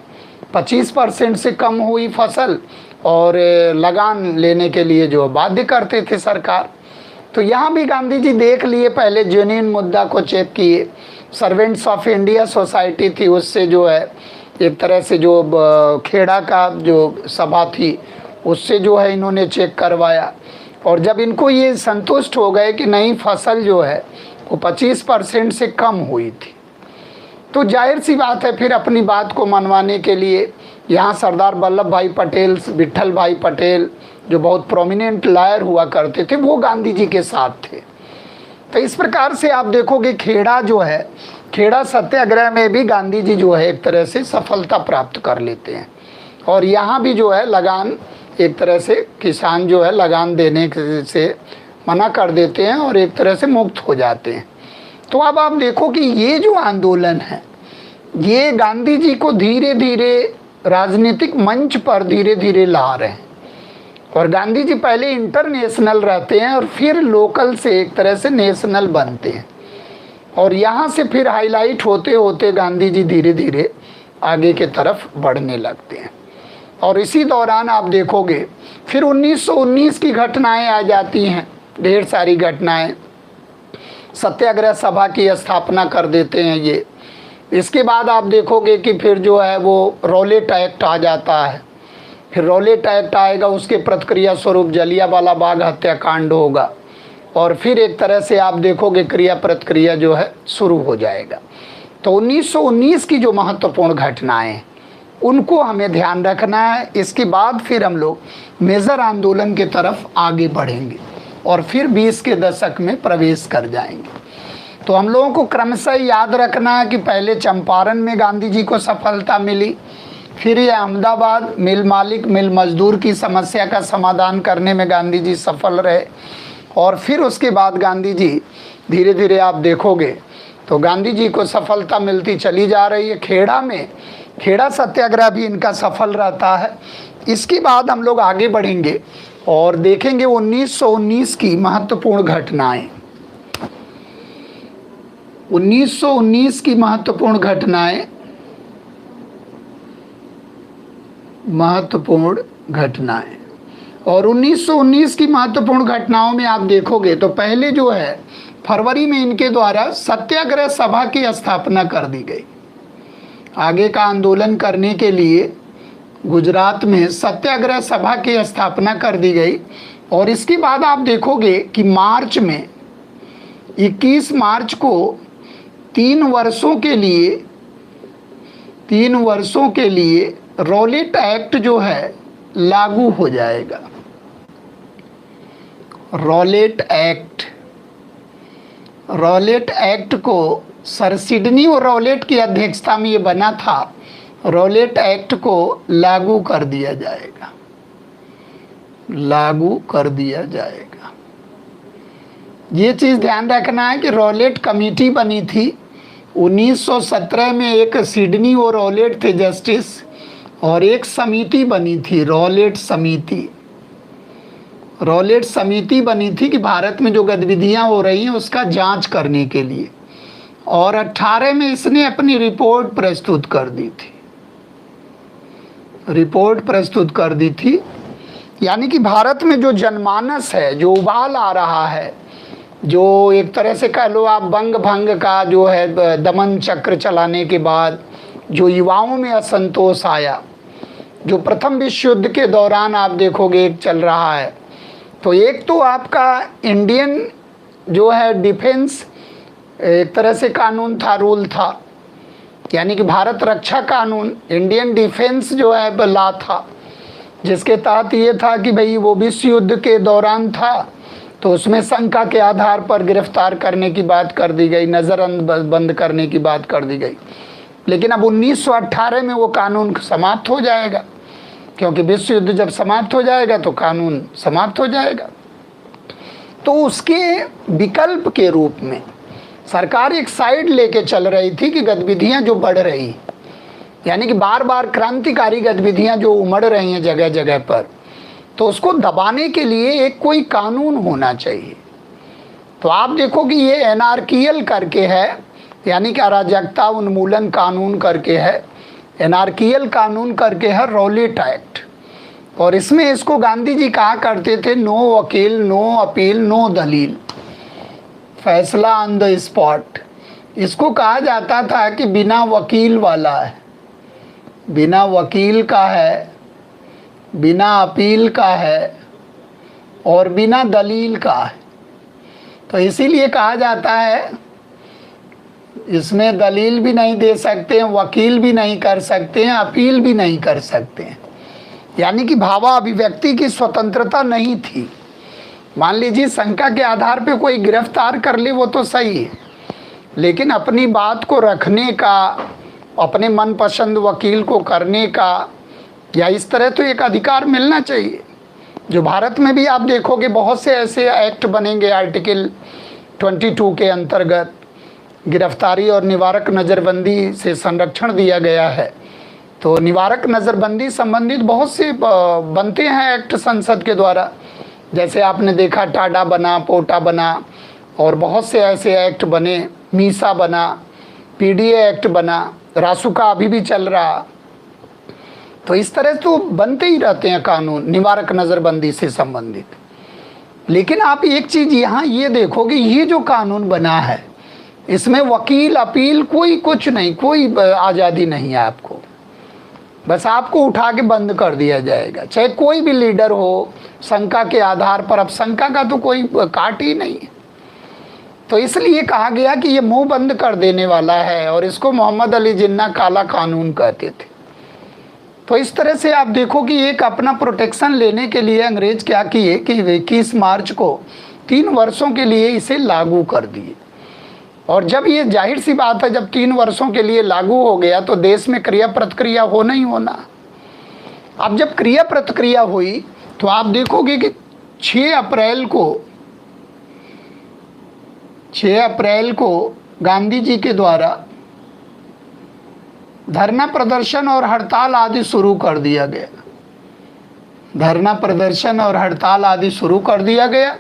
25% से कम हुई फसल और लगान लेने के लिए जो बाध्य करते थे सरकार। तो यहाँ भी गांधी जी देख लिए, पहले जेन्युइन मुद्दा को चेक किए। सर्वेंट्स ऑफ इंडिया सोसाइटी थी, उससे जो है एक तरह से जो खेड़ा का जो सभा थी उससे जो है इन्होंने चेक करवाया और जब इनको ये संतुष्ट हो गए कि नहीं फसल जो है वो 25% से कम हुई थी, तो जाहिर सी बात है फिर अपनी बात को मनवाने के लिए यहाँ सरदार वल्लभ भाई पटेल, विट्ठल भाई पटेल जो बहुत प्रोमिनेंट लॉयर हुआ करते थे वो गांधी जी के साथ थे। तो इस प्रकार से आप देखोगे खेड़ा जो है, खेड़ा सत्याग्रह में भी गांधी जी जो है एक तरह से सफलता प्राप्त कर लेते हैं और यहाँ भी जो है लगान एक तरह से किसान जो है लगान देने से मना कर देते हैं और एक तरह से मुक्त हो जाते हैं। तो अब आप देखो कि ये जो आंदोलन है ये गांधी जी को धीरे धीरे राजनीतिक मंच पर धीरे धीरे ला रहे हैं और गांधी जी पहले इंटरनेशनल रहते हैं और फिर लोकल से एक तरह से नेशनल बनते हैं और यहाँ से फिर हाईलाइट होते होते गांधी जी धीरे धीरे आगे के तरफ बढ़ने लगते हैं। और इसी दौरान आप देखोगे फिर 1919 की घटनाएं आ जाती हैं, ढेर सारी घटनाएं। सत्याग्रह सभा की स्थापना कर देते हैं ये। इसके बाद आप देखोगे कि फिर जो है वो रॉलेट एक्ट आ जाता है, फिर रॉलेट एक्ट आएगा, उसके प्रतिक्रिया स्वरूप जलियांवाला बाग हत्याकांड होगा और फिर एक तरह से आप देखोगे क्रिया प्रतिक्रिया जो है शुरू हो जाएगा। तो 1919 की जो महत्वपूर्ण घटनाएं उनको हमें ध्यान रखना है। इसके बाद फिर हम लोग मेजर आंदोलन के तरफ आगे बढ़ेंगे और फिर 20 के दशक में प्रवेश कर जाएंगे। तो हम लोगों को क्रमशः याद रखना है कि पहले चंपारण में गांधी जी को सफलता मिली, फिर ये अहमदाबाद मिल मालिक मिल मजदूर की समस्या का समाधान करने में गांधी जी सफल रहे और फिर उसके बाद गांधी जी धीरे धीरे आप देखोगे तो गांधी जी को सफलता मिलती चली जा रही है। खेड़ा में खेड़ा सत्याग्रह भी इनका सफल रहता है। इसके बाद हम लोग आगे बढ़ेंगे और देखेंगे 1919 की महत्वपूर्ण घटनाएं। 1919 की महत्वपूर्ण घटनाएं और 1919 की महत्वपूर्ण घटनाओं में आप देखोगे तो पहले जो है फरवरी में इनके द्वारा सत्याग्रह सभा की स्थापना कर दी गई। आगे का आंदोलन करने के लिए गुजरात में सत्याग्रह सभा की स्थापना कर दी गई और इसके बाद आप देखोगे कि मार्च में 21 मार्च को 3 वर्षों के लिए रॉलेट एक्ट जो है लागू हो जाएगा। रॉलेट एक्ट को सर सिडनी और रॉलेट की अध्यक्षता में ये बना था। रॉलेट एक्ट को लागू कर दिया जाएगा। ये चीज़ ध्यान रखना है कि रॉलेट कमेटी बनी थी 1917 में। एक सिडनी और रॉलेट थे जस्टिस और एक समिति बनी थी रॉलेट समिति बनी थी कि भारत में जो गतिविधियां हो रही हैं उसका जांच करने के लिए और 18 में इसने अपनी रिपोर्ट प्रस्तुत कर दी थी। यानी कि भारत में जो जनमानस है, जो उबाल आ रहा है, जो एक तरह से कह लो आप बंग भंग का जो है दमन चक्र चलाने के बाद जो युवाओं में असंतोष आया, जो प्रथम विश्व युद्ध के दौरान आप देखोगे एक चल रहा है। तो एक तो आपका इंडियन जो है डिफेंस एक तरह से कानून था, रूल था, यानी कि भारत रक्षा कानून, इंडियन डिफेंस जो है लॉ था, जिसके तहत ये था कि भाई वो विश्व युद्ध के दौरान था तो उसमें शंका के आधार पर गिरफ्तार करने की बात कर दी गई, नज़रबंद करने की बात कर दी गई। लेकिन अब 1918 में वो कानून समाप्त हो जाएगा, क्योंकि विश्व युद्ध जब समाप्त हो जाएगा तो कानून समाप्त हो जाएगा। तो उसके विकल्प के रूप में सरकार एक साइड लेके चल रही थी कि गतिविधियां जो बढ़ रही, यानी कि बार बार क्रांतिकारी गतिविधियां जो उमड़ रही हैं जगह जगह पर, तो उसको दबाने के लिए एक कोई कानून होना चाहिए। तो आप देखो कि ये एनार्कियल करके है, यानी कि अराजकता उन्मूलन कानून करके है, एनार्कियल कानून करके है रॉलेट एक्ट। और इसमें इसको गांधी जी कहा करते थे नो वकील, नो अपील, नो दलील, फैसला ऑन द स्पॉट। इसको कहा जाता था कि बिना वकील वाला है, बिना वकील का है, बिना अपील का है और बिना दलील का है। तो इसीलिए कहा जाता है इसमें दलील भी नहीं दे सकते हैं, वकील भी नहीं कर सकते हैं, अपील भी नहीं कर सकते हैं। यानी कि भावाभिव्यक्ति की स्वतंत्रता नहीं थी। मान लीजिए शंका के आधार पे कोई गिरफ्तार कर ले वो तो सही है, लेकिन अपनी बात को रखने का, अपने मनपसंद वकील को करने का या इस तरह तो एक अधिकार मिलना चाहिए। जो भारत में भी आप देखोगे बहुत से ऐसे एक्ट बनेंगे आर्टिकल 22 के अंतर्गत गिरफ्तारी और निवारक नज़रबंदी से संरक्षण दिया गया है। तो निवारक नज़रबंदी संबंधित बहुत से बनते हैं एक्ट संसद के द्वारा, जैसे आपने देखा टाडा बना, पोटा बना और बहुत से ऐसे एक्ट बने, मीसा बना, पीडीए एक्ट बना, रासुका अभी भी चल रहा। तो इस तरह तो बनते ही रहते हैं कानून निवारक नज़रबंदी से संबंधित। लेकिन आप एक चीज़ यहाँ ये देखोगे, ये जो कानून बना है इसमें वकील अपील कोई कुछ नहीं, कोई आज़ादी नहीं है आपको। बस आपको उठा के बंद कर दिया जाएगा, चाहे कोई भी लीडर हो, शंका के आधार पर। अब शंका का तो कोई काट ही नहीं है। तो इसलिए कहा गया कि ये मुंह बंद कर देने वाला है और इसको मोहम्मद अली जिन्ना काला कानून कहते थे। तो इस तरह से आप देखो कि एक अपना प्रोटेक्शन लेने के लिए अंग्रेज क्या किए कि 21 मार्च को 3 वर्षों के लिए इसे लागू कर दिए। और जब ये जाहिर सी बात है, जब 3 वर्षों के लिए लागू हो गया तो देश में क्रिया प्रतिक्रिया होना ही होना। अब जब क्रिया प्रतिक्रिया हुई तो आप देखोगे कि 6 अप्रैल को गांधी जी के द्वारा धरना प्रदर्शन और हड़ताल आदि शुरू कर दिया गया। धरना प्रदर्शन और हड़ताल आदि शुरू कर दिया गया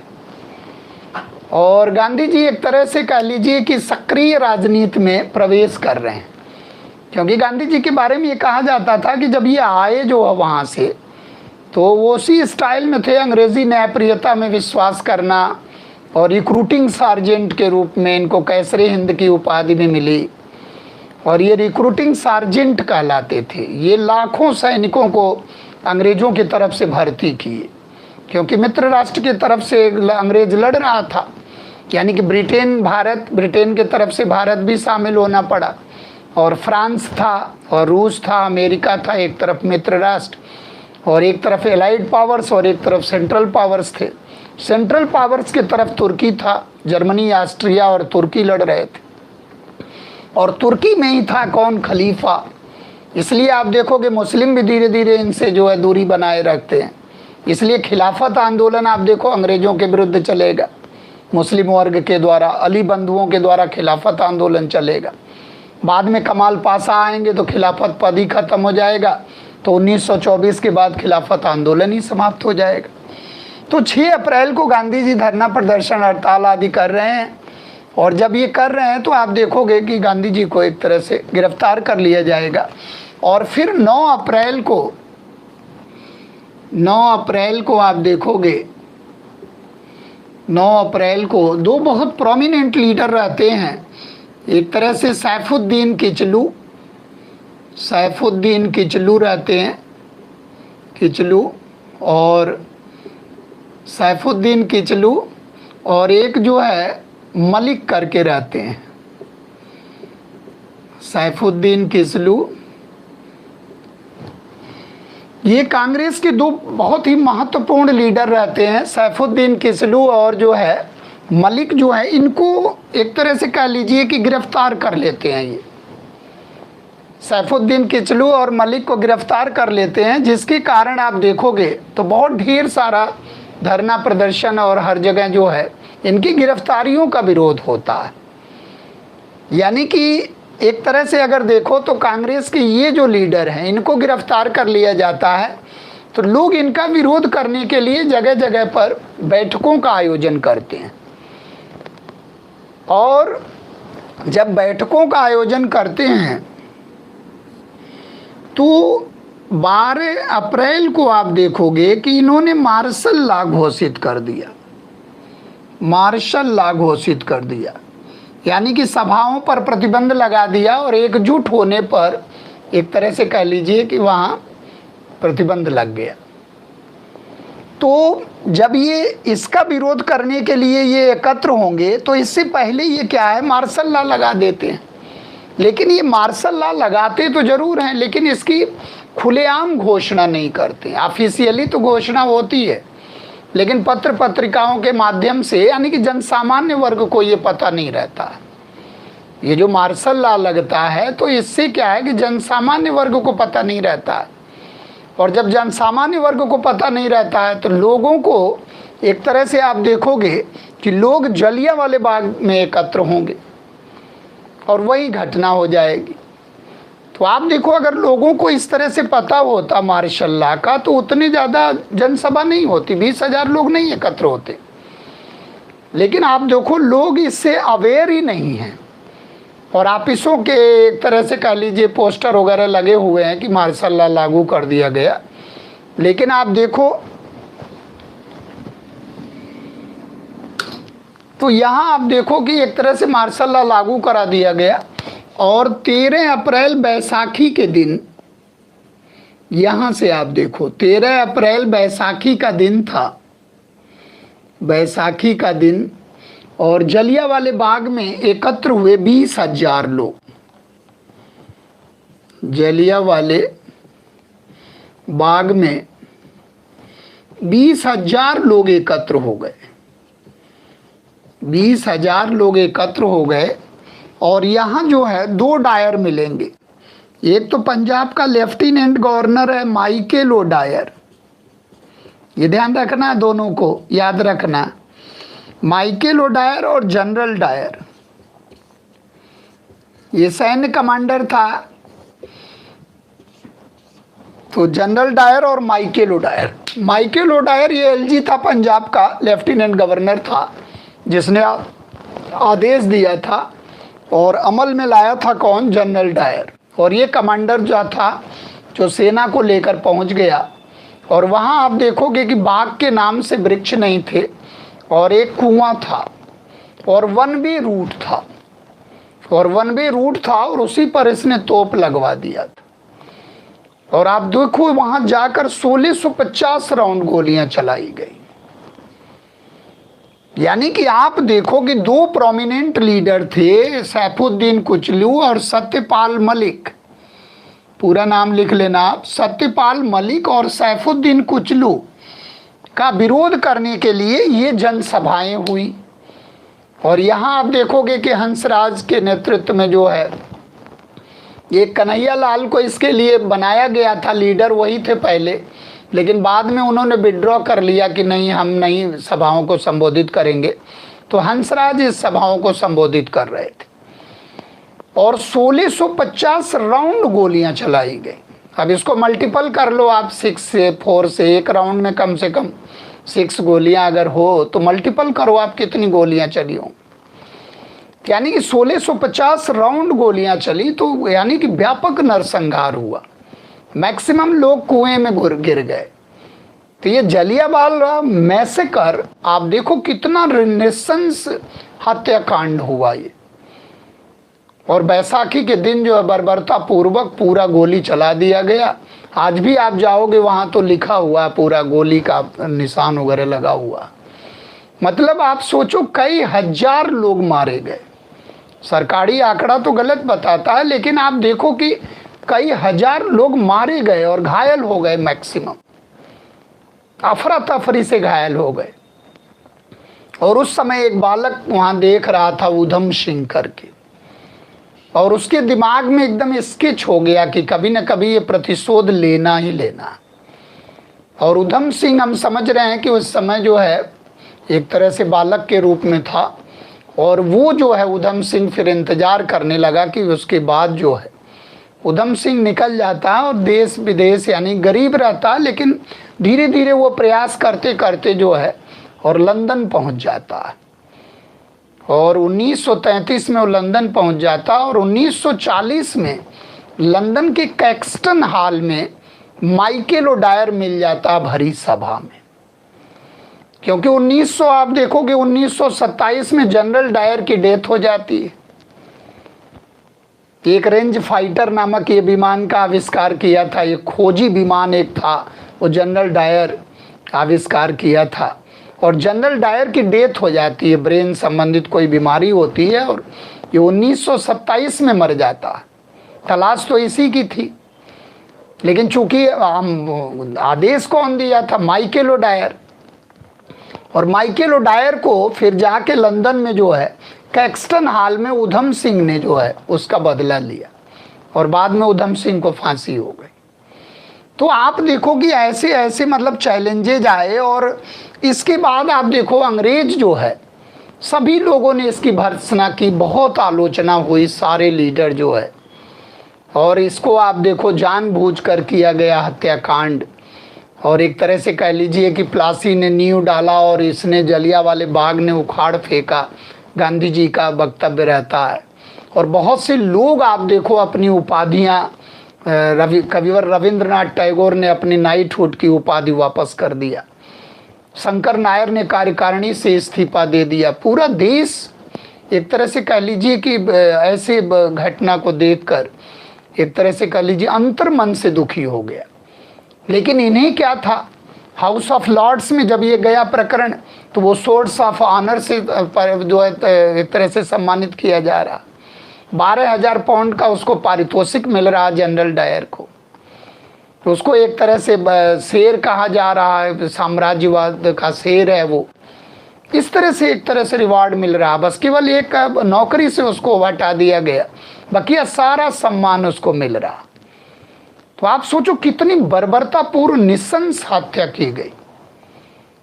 और गांधी जी एक तरह से कह लीजिए कि सक्रिय राजनीति में प्रवेश कर रहे हैं। क्योंकि गांधी जी के बारे में ये कहा जाता था कि जब ये आए जो वहाँ से, तो वो उसी स्टाइल में थे, अंग्रेज़ी न्यायप्रियता में विश्वास करना, और रिक्रूटिंग सार्जेंट के रूप में इनको कैसरे हिंद की उपाधि भी मिली। और ये रिक्रूटिंग सार्जेंट कहलाते थे। ये लाखों सैनिकों को अंग्रेज़ों की तरफ से भर्ती किए, क्योंकि मित्र राष्ट्र की तरफ से अंग्रेज लड़ रहा था। यानी कि ब्रिटेन की तरफ से भारत भी शामिल होना पड़ा, और फ्रांस था और रूस था, अमेरिका था, एक तरफ मित्र राष्ट्र और एक तरफ एलाइड पावर्स और एक तरफ सेंट्रल पावर्स थे। सेंट्रल पावर्स की तरफ तुर्की था, जर्मनी, ऑस्ट्रिया और तुर्की लड़ रहे थे। और तुर्की में ही था कौन? खलीफा। इसलिए आप देखोगे मुस्लिम भी धीरे धीरे इनसे जो है दूरी बनाए रखते हैं। इसलिए खिलाफत आंदोलन आप देखो अंग्रेज़ों के विरुद्ध चलेगा, मुस्लिम वर्ग के द्वारा, अली बंधुओं के द्वारा खिलाफत आंदोलन चलेगा। बाद में कमाल पाशा आएंगे तो खिलाफत पद ही ख़त्म हो जाएगा। तो 1924 के बाद खिलाफत आंदोलन ही समाप्त हो जाएगा। तो 6 अप्रैल को गांधी जी धरना प्रदर्शन हड़ताल आदि कर रहे हैं, और जब ये कर रहे हैं तो आप देखोगे कि गांधी जी को एक तरह से गिरफ्तार कर लिया जाएगा। और फिर 9 अप्रैल को आप देखोगे, 9 अप्रैल को 2 बहुत प्रोमिनेंट लीडर रहते हैं। एक तरह से सैफुद्दीन किचलू रहते हैं, सैफुद्दीन किचलू, और एक जो है मलिक करके रहते हैं। सैफुद्दीन किचलू, ये कांग्रेस के 2 बहुत ही महत्वपूर्ण लीडर रहते हैं। सैफुद्दीन किचलू और जो है मलिक जो है, इनको एक तरह से कह लीजिए कि गिरफ्तार कर लेते हैं। ये सैफुद्दीन किचलू और मलिक को गिरफ्तार कर लेते हैं, जिसके कारण आप देखोगे तो बहुत ढेर सारा धरना प्रदर्शन और हर जगह जो है इनकी गिरफ्तारियों का विरोध होता है। यानी कि एक तरह से अगर देखो तो कांग्रेस के ये जो लीडर हैं इनको गिरफ्तार कर लिया जाता है, तो लोग इनका विरोध करने के लिए जगह जगह पर बैठकों का आयोजन करते हैं। और जब बैठकों का आयोजन करते हैं तो 12 अप्रैल को आप देखोगे कि इन्होंने मार्शल लॉ घोषित कर दिया। मार्शल लॉ घोषित कर दिया यानी कि सभाओं पर प्रतिबंध लगा दिया और एकजुट होने पर एक तरह से कह लीजिए कि वहाँ प्रतिबंध लग गया। तो जब ये इसका विरोध करने के लिए ये एकत्र होंगे तो इससे पहले ये क्या है, मार्शल लॉ लगा देते हैं। लेकिन ये मार्शल लॉ लगाते तो जरूर हैं, लेकिन इसकी खुलेआम घोषणा नहीं करते। ऑफिशियली तो घोषणा होती है, लेकिन पत्र पत्रिकाओं के माध्यम से यानी कि जनसामान्य वर्ग को ये पता नहीं रहता। ये जो मार्शल लॉ लगता है तो इससे क्या है कि जनसामान्य वर्ग को पता नहीं रहता, और जब जनसामान्य वर्ग को पता नहीं रहता है तो लोगों को एक तरह से आप देखोगे कि लोग जलियांवाले बाग में एकत्र होंगे और वही घटना हो जाएगी। तो आप देखो अगर लोगों को इस तरह से पता होता मार्शल लॉ का तो उतनी ज़्यादा जनसभा नहीं होती, 20,000 लोग नहीं एकत्र होते। लेकिन आप देखो लोग इससे अवेयर ही नहीं हैं, और ऑफिसों के एक तरह से कह लीजिए पोस्टर वगैरह लगे हुए हैं कि मार्शल लॉ लागू कर दिया गया। लेकिन आप देखो तो यहाँ आप देखो कि एक तरह से मार्शल लॉ लागू करा दिया गया, और 13 अप्रैल बैसाखी के दिन, यहाँ से आप देखो 13 अप्रैल बैसाखी का दिन था, बैसाखी का दिन, और जलियांवाले बाग में एकत्र हुए 20,000 लोग। जलियांवाले बाग में 20,000 लोग एकत्र हो गए, 20,000 लोग एकत्र हो गए। और यहाँ जो है 2 डायर मिलेंगे। एक तो पंजाब का लेफ्टिनेंट गवर्नर है माइकेल ओडायर, ये ध्यान रखना, दोनों को याद रखना, माइकेल ओडायर और जनरल डायर, ये सैन्य कमांडर था। तो जनरल डायर और माइकेल ओडायर, माइकेल ओडायर ये एलजी था, पंजाब का लेफ्टिनेंट गवर्नर था, जिसने आदेश दिया था और अमल में लाया था कौन, जनरल डायर। और ये कमांडर जो था जो सेना को लेकर पहुंच गया, और वहाँ आप देखोगे कि बाग के नाम से वृक्ष नहीं थे, और एक कुआं था, और वन वे रूट था, और वन वे रूट था, और उसी पर इसने तोप लगवा दिया था। और आप देखो वहाँ जाकर 1650 राउंड गोलियां चलाई गई। यानी कि आप देखो कि 2 प्रोमिनेंट लीडर थे, सैफुद्दीन कुचलू और सत्यपाल मलिक, पूरा नाम लिख लेना आप, सत्यपाल मलिक और सैफुद्दीन कुचलू का विरोध करने के लिए ये जनसभाएं हुई। और यहाँ आप देखोगे कि हंसराज के नेतृत्व में जो है, ये कन्हैया लाल को इसके लिए बनाया गया था, लीडर वही थे पहले, लेकिन बाद में उन्होंने विड्रॉ कर लिया कि नहीं, हम नहीं सभाओं को संबोधित करेंगे। तो हंसराज इस सभाओं को संबोधित कर रहे थे, और 1650 राउंड गोलियां चलाई गई। अब इसको मल्टीपल कर लो आप 6 से 4 से, एक राउंड में कम से कम 6 गोलियां अगर हो तो मल्टीपल करो आप कितनी गोलियां चली हों। यानी कि 1650 राउंड गोलियां चली, तो यानी कि व्यापक नरसंहार हुआ, मैक्सिमम लोग कुएं में गिर गए। तो ये जलियांवाला मैसेकर आप देखो कितना नृशंस हत्याकांड हुआ ये। और बैसाखी के दिन जो है बर्बरता पूर्वक पूरा गोली चला दिया गया। आज भी आप जाओगे वहाँ तो लिखा हुआ पूरा गोली का निशान वगैरह लगा हुआ। मतलब आप सोचो कई हजार लोग मारे गए। सरकारी आंकड़ा तो गलत बताता है, लेकिन आप देखो कि कई हजार लोग मारे गए और घायल हो गए, मैक्सिमम अफरा तफरी से घायल हो गए। और उस समय एक बालक वहाँ देख रहा था, उधम सिंह करके, और उसके दिमाग में एकदम स्केच हो गया कि कभी न कभी ये प्रतिशोध लेना ही लेना। और उधम सिंह हम समझ रहे हैं कि उस समय जो है एक तरह से बालक के रूप में था, और वो जो है उधम सिंह फिर इंतज़ार करने लगा कि उसके बाद जो है उधम सिंह निकल जाता और देश विदेश यानी गरीब रहता, लेकिन धीरे धीरे वो प्रयास करते करते जो है और लंदन पहुंच जाता है। और 1933 में वो लंदन पहुंच जाता और 1940 में लंदन के कैक्सटन हॉल में माइकल ओडायर मिल जाता भरी सभा में। क्योंकि 1900 आप देखोगे 1927 में जनरल डायर की डेथ हो जाती है। एक रेंज फाइटर नामक ये विमान का आविष्कार किया था, ये खोजी विमान एक था, वो जनरल डायर आविष्कार किया था। और जनरल डायर की डेथ हो जाती है, ब्रेन संबंधित कोई बीमारी होती है और ये 1927 में मर जाता है। तलाश तो इसी की थी, लेकिन चूंकि आदेश कौन दिया था? Michael O'Dwyer. और माइकल ओडायर को फिर जाके लंदन में जो है कैक्सटन हॉल में उधम सिंह ने जो है उसका बदला लिया और बाद में उधम सिंह को फांसी हो गई। तो आप देखो कि ऐसे ऐसे मतलब चैलेंजेज आए और इसके बाद आप देखो अंग्रेज जो है सभी लोगों ने इसकी भर्त्सना की, बहुत आलोचना हुई, सारे लीडर जो है। और इसको आप देखो जानबूझकर किया गया हत्याकांड, और एक तरह से कह लीजिए कि प्लासी ने नींव डाला और इसने जलियांवाले बाग ने उखाड़ फेंका, गांधी जी का वक्तव्य रहता है। और बहुत से लोग आप देखो अपनी उपाधियाँ, कविवर रविंद्रनाथ टैगोर ने अपनी नाइटहुड की उपाधि वापस कर दिया, शंकर नायर ने कार्यकारिणी से इस्तीफा दे दिया। पूरा देश एक तरह से कह लीजिए कि ऐसे घटना को देखकर एक तरह से कह लीजिए अंतर्मन से दुखी हो गया। लेकिन इन्हें क्या था, हाउस ऑफ लॉर्ड्स में जब ये गया प्रकरण तो वो सोर्स ऑफ ऑनर से जो है एक तरह से सम्मानित किया जा रहा। 12,000 पाउंड का उसको पारितोषिक मिल रहा जनरल डायर को। तो उसको एक तरह से शेर कहा जा रहा है, साम्राज्यवाद का शेर है वो। इस तरह से एक तरह से रिवार्ड मिल रहा, बस केवल एक नौकरी से उसको हटा दिया गया, बाकी सारा सम्मान उसको मिल रहा। तो आप सोचो कितनी बर्बरतापूर्ण निशंस हत्या की गई।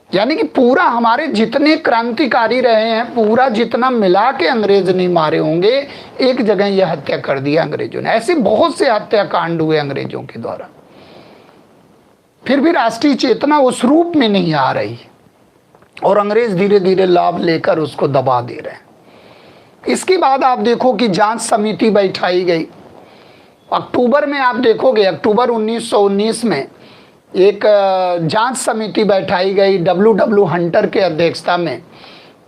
यानी कि पूरा हमारे जितने क्रांतिकारी रहे हैं, पूरा जितना मिला के अंग्रेज नहीं मारे होंगे, एक जगह यह हत्या कर दिया अंग्रेजों ने। ऐसे बहुत से हत्याकांड हुए अंग्रेजों के द्वारा, फिर भी राष्ट्रीय चेतना उस रूप में नहीं आ रही और अंग्रेज धीरे धीरे लाभ लेकर उसको दबा दे रहे हैं। इसके बाद आप देखो कि जांच समिति बैठाई गई। अक्टूबर में आप देखोगे, अक्टूबर 1919 में एक जांच समिति बैठाई गई W हंटर के अध्यक्षता में।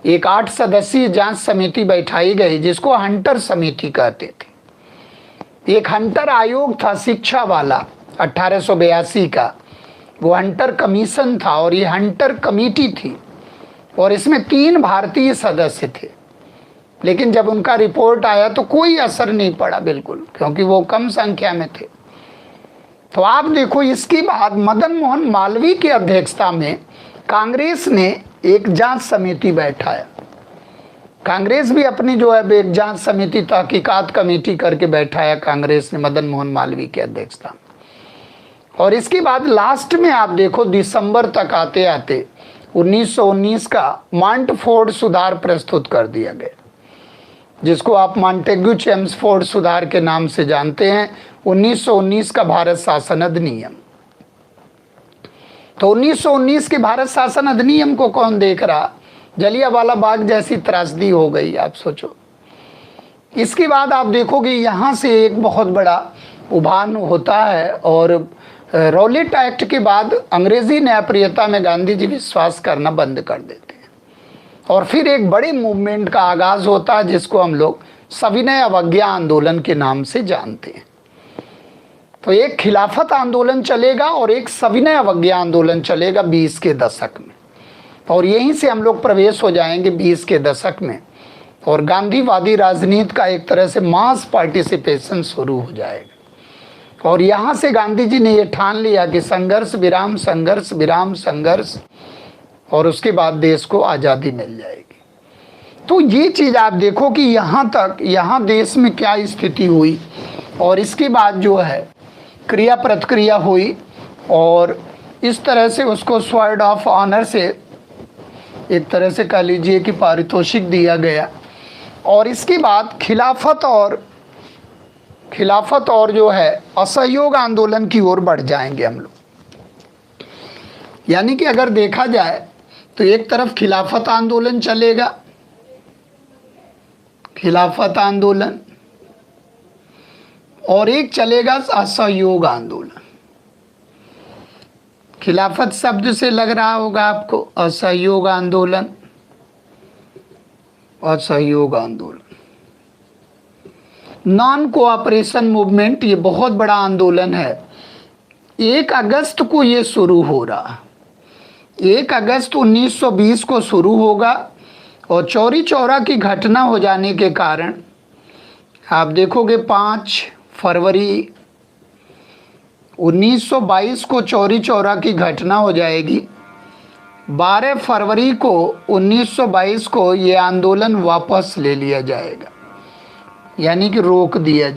एक 8 सदस्यीय जांच समिति बैठाई गई जिसको हंटर समिति कहते थे। एक हंटर आयोग था शिक्षा वाला 1882 का, वो हंटर कमीशन था और ये हंटर कमेटी थी और इसमें 3 भारतीय सदस्य थे। लेकिन जब उनका रिपोर्ट आया तो कोई असर नहीं पड़ा बिल्कुल, क्योंकि वो कम संख्या में थे। तो आप देखो इसके बाद मदन मोहन मालवीय की अध्यक्षता में कांग्रेस ने एक जांच समिति बैठाया। कांग्रेस भी अपनी जो है एक जांच समिति तहकीकात कमेटी करके बैठाया कांग्रेस ने मदन मोहन मालवीय की अध्यक्षता में। और इसके बाद लास्ट में आप देखो दिसंबर तक आते आते 1919 का मॉन्टफोर्ड सुधार प्रस्तुत कर दिया गया, जिसको आप मॉन्टेग्यू चेम्सफोर्ड सुधार के नाम से जानते हैं। 1919 का भारत शासन अधिनियम। तो 1919 के भारत शासन अधिनियम को कौन देख रहा? जलियांवाला बाग जैसी त्रासदी हो गई, आप सोचो। इसके बाद आप देखोगे यहाँ से एक बहुत बड़ा उभान होता है और रॉलेट एक्ट के बाद अंग्रेजी न्यायप्रियता में गांधी जी विश्वास करना बंद कर देते हैं और फिर एक बड़े मूवमेंट का आगाज होता है जिसको हम लोग सविनय अवज्ञा आंदोलन के नाम से जानते हैं। तो एक खिलाफत आंदोलन चलेगा और एक सविनय अवज्ञा आंदोलन चलेगा 20 के दशक में, और यहीं से हम लोग प्रवेश हो जाएंगे 20 के दशक में और गांधीवादी राजनीति का एक तरह से मास पार्टिसिपेशन शुरू हो जाएगा। और यहाँ से गांधी जी ने ये ठान लिया कि संघर्ष विराम संघर्ष विराम संघर्ष, और उसके बाद देश को आज़ादी मिल जाएगी। तो ये चीज़ आप देखो कि यहाँ तक, यहाँ देश में क्या स्थिति हुई और इसके बाद जो है क्रिया प्रतिक्रिया हुई और इस तरह से उसको स्वॉर्ड ऑफ ऑनर से एक तरह से कह लीजिए कि पारितोषिक दिया गया। और इसके बाद खिलाफत और जो है असहयोग आंदोलन की ओर बढ़ जाएंगे हम लोग। यानी कि अगर देखा जाए तो एक तरफ खिलाफत आंदोलन चलेगा, खिलाफत आंदोलन, और एक चलेगा असहयोग आंदोलन। खिलाफत शब्द से लग रहा होगा आपको, असहयोग आंदोलन, असहयोग आंदोलन, नॉन कोऑपरेशन मूवमेंट, ये बहुत बड़ा आंदोलन है। 1 अगस्त को ये शुरू हो रहा, 1 अगस्त 1920 को शुरू होगा और चौरी चौरा की घटना हो जाने के कारण आप देखोगे 5 फरवरी 1922 को चौरी चौरा की घटना हो जाएगी। 12 फरवरी को 1922 को ये आंदोलन वापस ले लिया जाएगा, यानी कि रोक दिया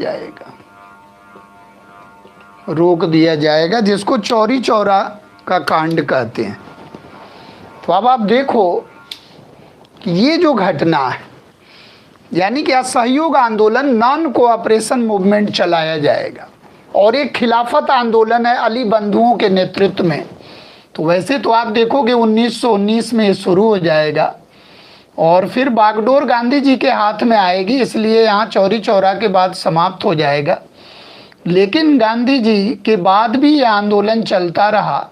जाएगा, जिसको चौरी चौरा का कांड कहते हैं। तो अब आप देखो कि ये जो घटना है, यानी कि असहयोग आंदोलन, नॉन कोऑपरेशन मूवमेंट चलाया जाएगा, और एक खिलाफत आंदोलन है अली बंधुओं के नेतृत्व में। तो वैसे तो आप देखोगे 1919 में शुरू हो जाएगा और फिर बागडोर गांधी जी के हाथ में आएगी, इसलिए यहाँ चौरी चौरा के बाद समाप्त हो जाएगा। लेकिन गांधी जी के बाद भी ये आंदोलन चलता रहा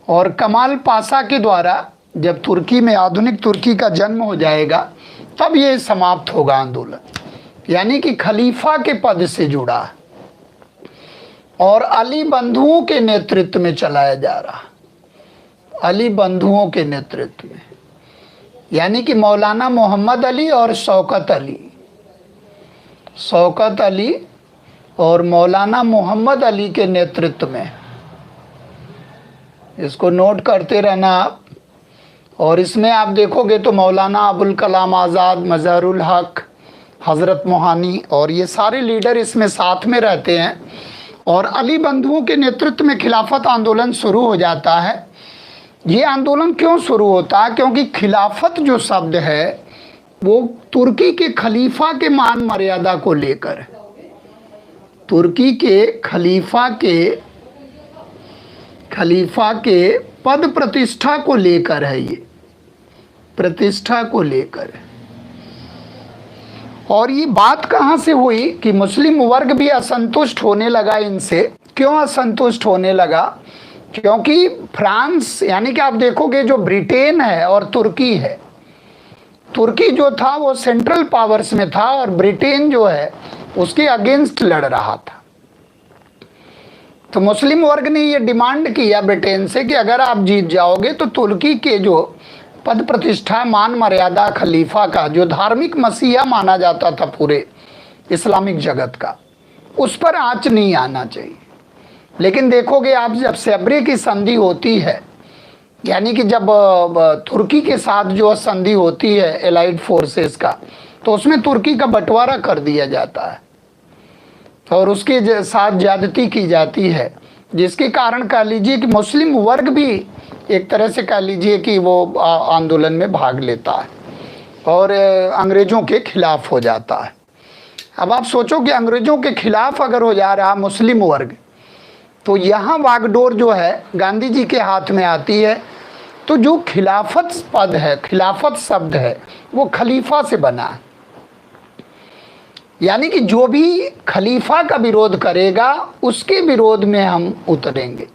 और कमाल पाशा के द्वारा जब तुर्की में आधुनिक तुर्की का जन्म हो जाएगा तब ये समाप्त होगा आंदोलन, यानी कि खलीफा के पद से जुड़ा और अली बंधुओं के नेतृत्व में चलाया जा रहा, अली बंधुओं के नेतृत्व में, यानी कि मौलाना मोहम्मद अली और शौकत अली और मौलाना मोहम्मद अली के नेतृत्व में। इसको नोट करते रहना आप। और इसमें आप देखोगे तो मौलाना अबुल कलाम आज़ाद, मज़हरुल हक, हज़रत मोहानी और ये सारे लीडर इसमें साथ में रहते हैं। और अली बंधुओं के नेतृत्व में खिलाफत आंदोलन शुरू हो जाता है। ये आंदोलन क्यों शुरू होता है? क्योंकि खिलाफत जो शब्द है वो तुर्की के खलीफा के मान मर्यादा को लेकर, तुर्की के खलीफा के पद प्रतिष्ठा को लेकर है, ये प्रतिष्ठा को लेकर। और ये बात कहाँ से हुई कि मुस्लिम वर्ग भी असंतुष्ट होने लगा इनसे। क्यों असंतुष्ट होने लगा? क्योंकि फ्रांस, यानी कि आप देखोगे जो ब्रिटेन है और तुर्की है, तुर्की जो था वो सेंट्रल पावर्स में था और ब्रिटेन जो है उसके अगेंस्ट लड़ रहा था। तो मुस्लिम वर्ग ने ये डिमांड किया ब्रिटेन से कि अगर आप जीत जाओगे तो तुर्की के जो पद प्रतिष्ठा, मान मर्यादा, खलीफा का जो धार्मिक मसीहा माना जाता था पूरे इस्लामिक जगत का, उस पर आंच नहीं आना चाहिए। लेकिन देखोगे आप जब सेब्रे की संधि होती है, यानी कि जब तुर्की के साथ जो संधि होती है एलाइड फोर्सेस का, तो उसमें तुर्की का बंटवारा कर दिया जाता है और उसके साथ ज्यादती की जाती है, जिसके कारण कह लीजिए कि मुस्लिम वर्ग भी एक तरह से कह लीजिए कि वो आंदोलन में भाग लेता है और अंग्रेज़ों के खिलाफ हो जाता है। अब आप सोचो कि अंग्रेज़ों के खिलाफ अगर हो जा रहा मुस्लिम वर्ग, तो यहाँ वागडोर जो है गांधी जी के हाथ में आती है। तो जो खिलाफत पद है, खिलाफत शब्द है, वो खलीफा से बना है, यानी कि जो भी खलीफा का विरोध करेगा उसके विरोध में हम उतरेंगे,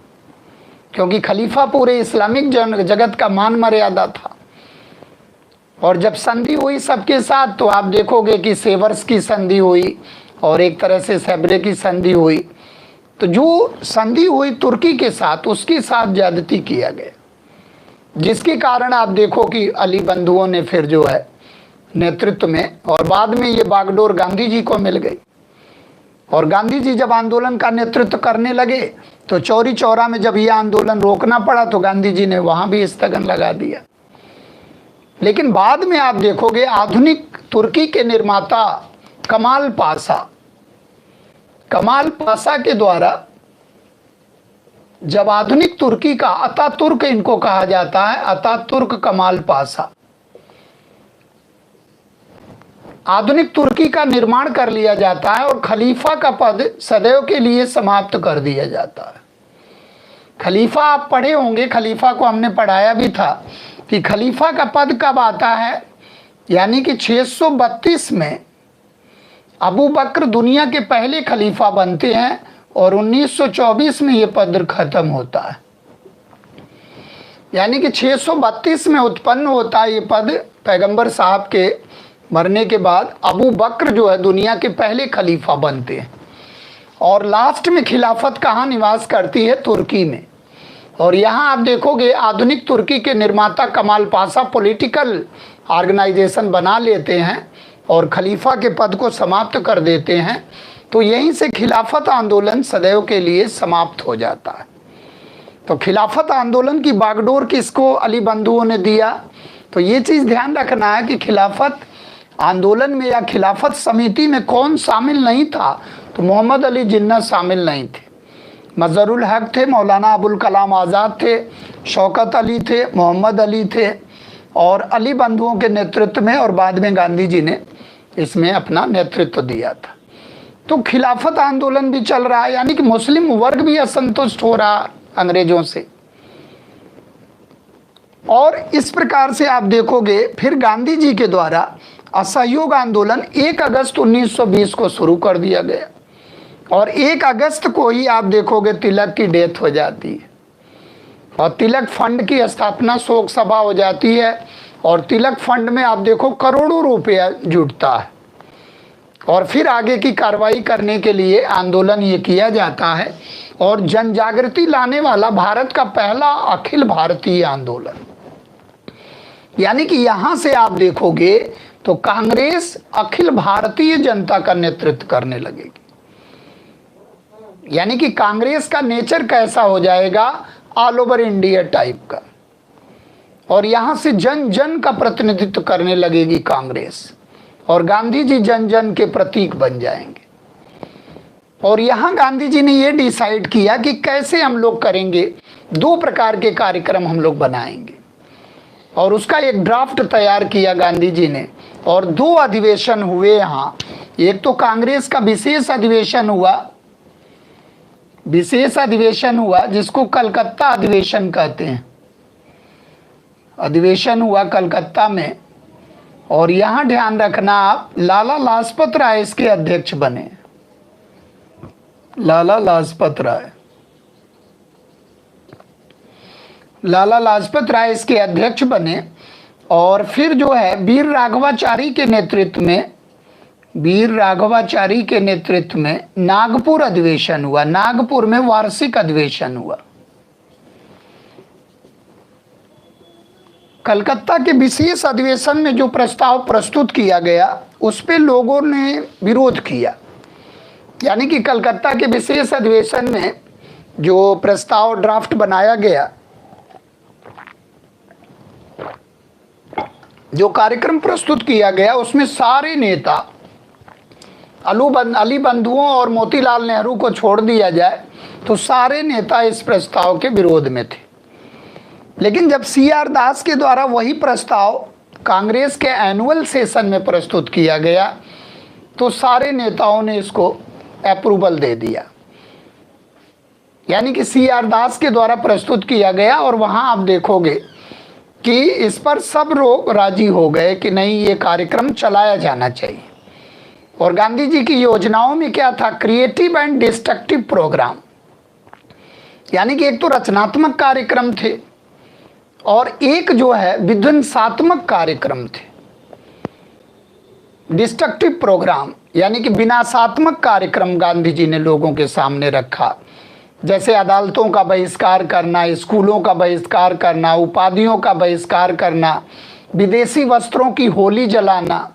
क्योंकि खलीफा पूरे इस्लामिक जगत का मान मर्यादा था। और जब संधि हुई सबके साथ, तो आप देखोगे कि सेवर्स की संधि हुई और एक तरह से सेब्रे की संधि हुई। तो जो संधि हुई तुर्की के साथ, उसके साथ ज्यादती किया गया, जिसके कारण आप देखो कि अली बंधुओं ने फिर जो है नेतृत्व में, और बाद में ये बागडोर गांधी जी को मिल गई। और गांधी जी जब आंदोलन का नेतृत्व करने लगे तो चौरी चौरा में जब यह आंदोलन रोकना पड़ा तो गांधी जी ने वहां भी स्थगन लगा दिया। लेकिन बाद में आप देखोगे आधुनिक तुर्की के निर्माता कमाल पाशा के द्वारा जब आधुनिक तुर्की का, अतातुर्क इनको कहा जाता है, अतातुर्क कमाल पाशा, आधुनिक तुर्की का निर्माण कर लिया जाता है और खलीफा का पद सदैव के लिए समाप्त कर दिया जाता है। खलीफा आप पढ़े होंगे, खलीफा को हमने पढ़ाया भी था कि खलीफा का पद कब आता है, यानी कि 632 में अबू बकर दुनिया के पहले खलीफा बनते हैं और 1924 में ये पद खत्म होता है। यानी कि 632 में उत्पन्न होता है ये पद। पैगंबर साहब के मरने के बाद अबू बकर जो है दुनिया के पहले खलीफा बनते हैं। और लास्ट में खिलाफत कहाँ निवास करती है? तुर्की में। और यहाँ आप देखोगे आधुनिक तुर्की के निर्माता कमाल पाशा पॉलिटिकल ऑर्गेनाइजेशन बना लेते हैं और खलीफा के पद को समाप्त कर देते हैं। तो यहीं से खिलाफत आंदोलन सदैव के लिए समाप्त हो जाता है। तो खिलाफत आंदोलन की बागडोर किसको अली बंधुओं ने दिया? तो ये चीज़ ध्यान रखना है कि खिलाफत आंदोलन में या खिलाफत समिति में कौन शामिल नहीं था? तो मोहम्मद अली जिन्ना शामिल नहीं थे, मजहरुल हक थे, मौलाना अबुल कलाम आज़ाद थे, शौकत अली थे, मोहम्मद अली थे और अली बंधुओं के नेतृत्व में, और बाद में गांधी जी ने इसमें अपना नेतृत्व दिया था। तो खिलाफत आंदोलन भी चल रहा है, यानी कि मुस्लिम वर्ग भी असंतुष्ट हो रहा अंग्रेजों से। और इस प्रकार से आप देखोगे फिर गांधी जी के द्वारा असहयोग आंदोलन 1 अगस्त 1920 को शुरू कर दिया गया और 1 अगस्त को ही आप देखोगे तिलक की डेथ हो जाती है और तिलक फंड की स्थापना, शोक सभा हो जाती है और तिलक फंड में आप देखो करोड़ों रुपया जुटता है और फिर आगे की कार्रवाई करने के लिए आंदोलन ये किया जाता है और जन जागृति लाने वाला भारत का पहला अखिल भारतीय आंदोलन। यानी कि यहाँ से आप देखोगे तो कांग्रेस अखिल भारतीय जनता का नेतृत्व करने लगेगी। यानी कि कांग्रेस का नेचर कैसा हो जाएगा? ऑल ओवर इंडिया टाइप का। और यहाँ से जन जन का प्रतिनिधित्व करने लगेगी कांग्रेस और गांधी जी जन जन के प्रतीक बन जाएंगे। और यहाँ गांधी जी ने ये डिसाइड किया कि कैसे हम लोग करेंगे, 2 प्रकार के कार्यक्रम हम लोग बनाएंगे और उसका एक ड्राफ्ट तैयार किया गांधी जी ने। और 2 अधिवेशन हुए यहाँ। एक तो कांग्रेस का विशेष अधिवेशन हुआ जिसको कलकत्ता अधिवेशन कहते हैं। अधिवेशन हुआ कलकत्ता में और यहाँ ध्यान रखना आप, लाला लाजपत राय इसके अध्यक्ष बने। लाला लाजपत राय इसके अध्यक्ष बने। और फिर जो है वीर राघवाचारी के नेतृत्व में नागपुर अधिवेशन हुआ। नागपुर में वार्षिक अधिवेशन हुआ। कलकत्ता के विशेष अधिवेशन में जो प्रस्ताव प्रस्तुत किया गया उस पे लोगों ने विरोध किया। यानी कि कलकत्ता के विशेष अधिवेशन में जो प्रस्ताव ड्राफ्ट बनाया गया, जो कार्यक्रम प्रस्तुत किया गया, उसमें सारे नेता अली बंधुओं और मोतीलाल नेहरू को छोड़ दिया जाए तो सारे नेता इस प्रस्ताव के विरोध में थे। लेकिन जब CR दास के द्वारा वही प्रस्ताव कांग्रेस के एनुअल सेशन में प्रस्तुत किया गया तो सारे नेताओं ने इसको अप्रूवल दे दिया। यानी कि CR दास के द्वारा प्रस्तुत किया गया और वहाँ आप देखोगे कि इस पर सब लोग राजी हो गए कि नहीं, ये कार्यक्रम चलाया जाना चाहिए। और गांधी जी की योजनाओं में क्या था? Creative and destructive program. यानी कि एक तो रचनात्मक कार्यक्रम थे और एक जो है विध्वंसात्मक कार्यक्रम थे। डिस्ट्रक्टिव प्रोग्राम यानी कि विनाशात्मक कार्यक्रम गांधी जी ने लोगों के सामने रखा, जैसे अदालतों का बहिष्कार करना, स्कूलों का बहिष्कार करना, उपाधियों का बहिष्कार करना, विदेशी वस्त्रों की होली जलाना।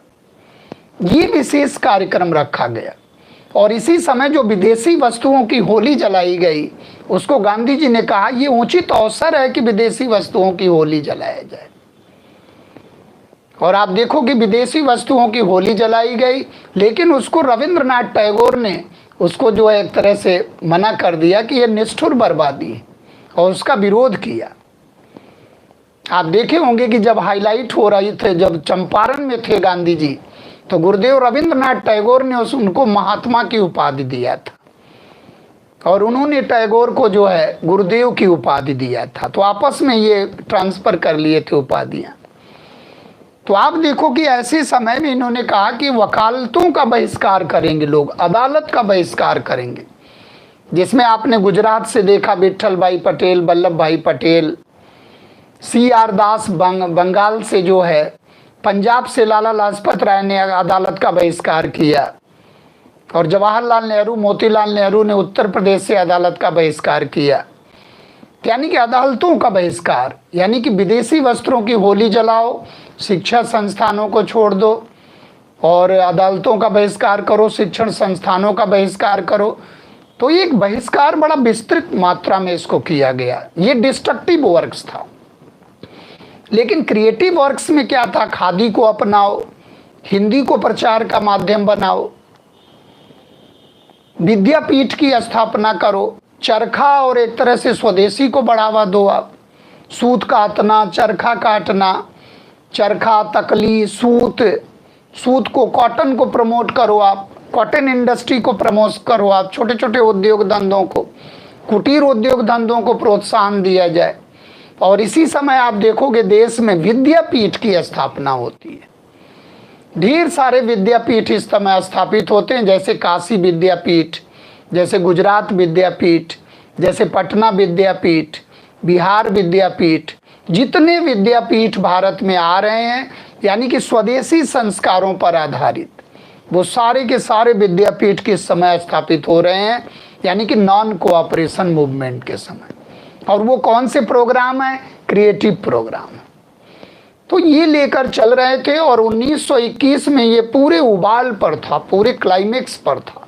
ये विशेष कार्यक्रम रखा गया और इसी समय जो विदेशी वस्तुओं की होली जलाई गई उसको गांधी जी ने कहा ये उचित अवसर है कि विदेशी वस्तुओं की होली जलाया जाए। और आप देखो कि विदेशी वस्तुओं की होली जलाई गई, लेकिन उसको रविंद्रनाथ टैगोर ने उसको जो है एक तरह से मना कर दिया कि यह निष्ठुर बर्बादी है और उसका विरोध किया। आप देखे होंगे कि जब हाईलाइट हो रही थे, जब चंपारण में थे गांधी जी, तो गुरुदेव रविंद्रनाथ टैगोर ने उनको महात्मा की उपाधि दिया था और उन्होंने टैगोर को जो है गुरुदेव की उपाधि दिया था। तो आपस में ये ट्रांसफर कर लिए थे उपाधियां। तो आप देखो कि ऐसे समय में इन्होंने कहा कि वकालतों का बहिष्कार करेंगे, लोग अदालत का बहिष्कार करेंगे, जिसमें आपने गुजरात से देखा विट्ठल भाई पटेल, वल्लभ भाई पटेल, CR दास बंगाल से जो है, पंजाब से लाला लाजपत राय ने अदालत का बहिष्कार किया और जवाहरलाल नेहरू, मोतीलाल नेहरू ने उत्तर प्रदेश से अदालत का बहिष्कार किया। यानी कि अदालतों का बहिष्कार, यानी कि विदेशी वस्त्रों की होली जलाओ, शिक्षा संस्थानों को छोड़ दो और अदालतों का बहिष्कार करो, शिक्षण संस्थानों का बहिष्कार करो। तो ये एक बहिष्कार बड़ा विस्तृत मात्रा में इसको किया गया। ये डिस्ट्रक्टिव वर्क्स था। लेकिन क्रिएटिव वर्क्स में क्या था? खादी को अपनाओ, हिंदी को प्रचार का माध्यम बनाओ, विद्यापीठ की स्थापना करो, चरखा और एक तरह से स्वदेशी को बढ़ावा दो आप, सूत काटना, चरखा काटना, चरखा, तकली, सूत को, कॉटन को प्रमोट करो आप, कॉटन इंडस्ट्री को प्रमोट करो आप, छोटे छोटे उद्योग धंधों को, कुटीर उद्योग धंधों को प्रोत्साहन दिया जाए। और इसी समय आप देखोगे देश में विद्यापीठ की स्थापना होती है। ढेर सारे विद्यापीठ इस समय स्थापित होते हैं, जैसे काशी विद्यापीठ, जैसे गुजरात विद्यापीठ, जैसे पटना विद्यापीठ, बिहार विद्यापीठ। जितने विद्यापीठ भारत में आ रहे हैं, यानी कि स्वदेशी संस्कारों पर आधारित, वो सारे के सारे विद्यापीठ के समय स्थापित हो रहे हैं, यानी कि नॉन कोऑपरेशन मूवमेंट के समय। और वो कौन से प्रोग्राम है? Creative program. तो ये लेकर चल रहे थे और 1921 में ये पूरे उबाल पर था, पूरे क्लाइमेक्स पर था,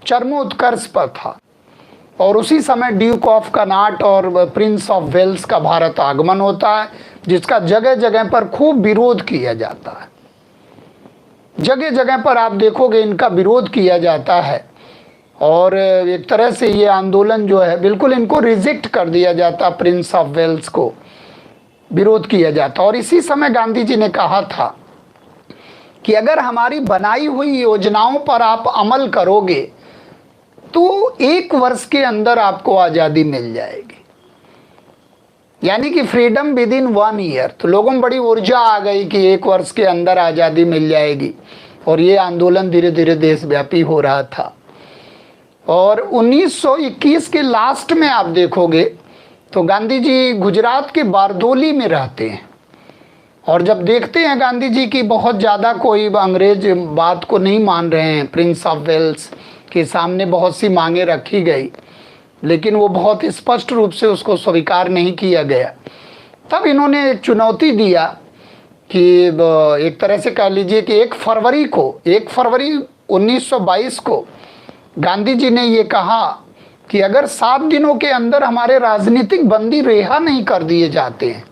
चरमोत्कर्ष पर था। और उसी समय ड्यूक ऑफ कनाट और प्रिंस ऑफ वेल्स का भारत आगमन होता है, जिसका जगह जगह पर खूब विरोध किया जाता है। जगह जगह पर आप देखोगे इनका विरोध किया जाता है और एक तरह से ये आंदोलन जो है बिल्कुल इनको रिजेक्ट कर दिया जाता, प्रिंस ऑफ वेल्स को विरोध किया जाता। और इसी समय गांधी जी ने कहा था कि अगर हमारी बनाई हुई योजनाओं पर आप अमल करोगे तो 1 वर्ष के अंदर आपको आज़ादी मिल जाएगी, यानी कि फ्रीडम विद इन 1 ईयर। तो लोगों में बड़ी ऊर्जा आ गई कि 1 वर्ष के अंदर आज़ादी मिल जाएगी और ये आंदोलन धीरे धीरे देशव्यापी हो रहा था। और 1921 के लास्ट में आप देखोगे तो गांधी जी गुजरात के बारदोली में रहते हैं और जब देखते हैं गांधी जी की बहुत ज़्यादा कोई अंग्रेज बात को नहीं मान रहे हैं, प्रिंस ऑफ वेल्स के सामने बहुत सी मांगे रखी गई लेकिन वो बहुत स्पष्ट रूप से उसको स्वीकार नहीं किया गया, तब इन्होंने एक चुनौती दिया कि एक तरह से कह लीजिए कि 1 फरवरी 1922 को गांधी जी ने ये कहा कि अगर 7 दिनों के अंदर हमारे राजनीतिक बंदी रिहा नहीं कर दिए जाते हैं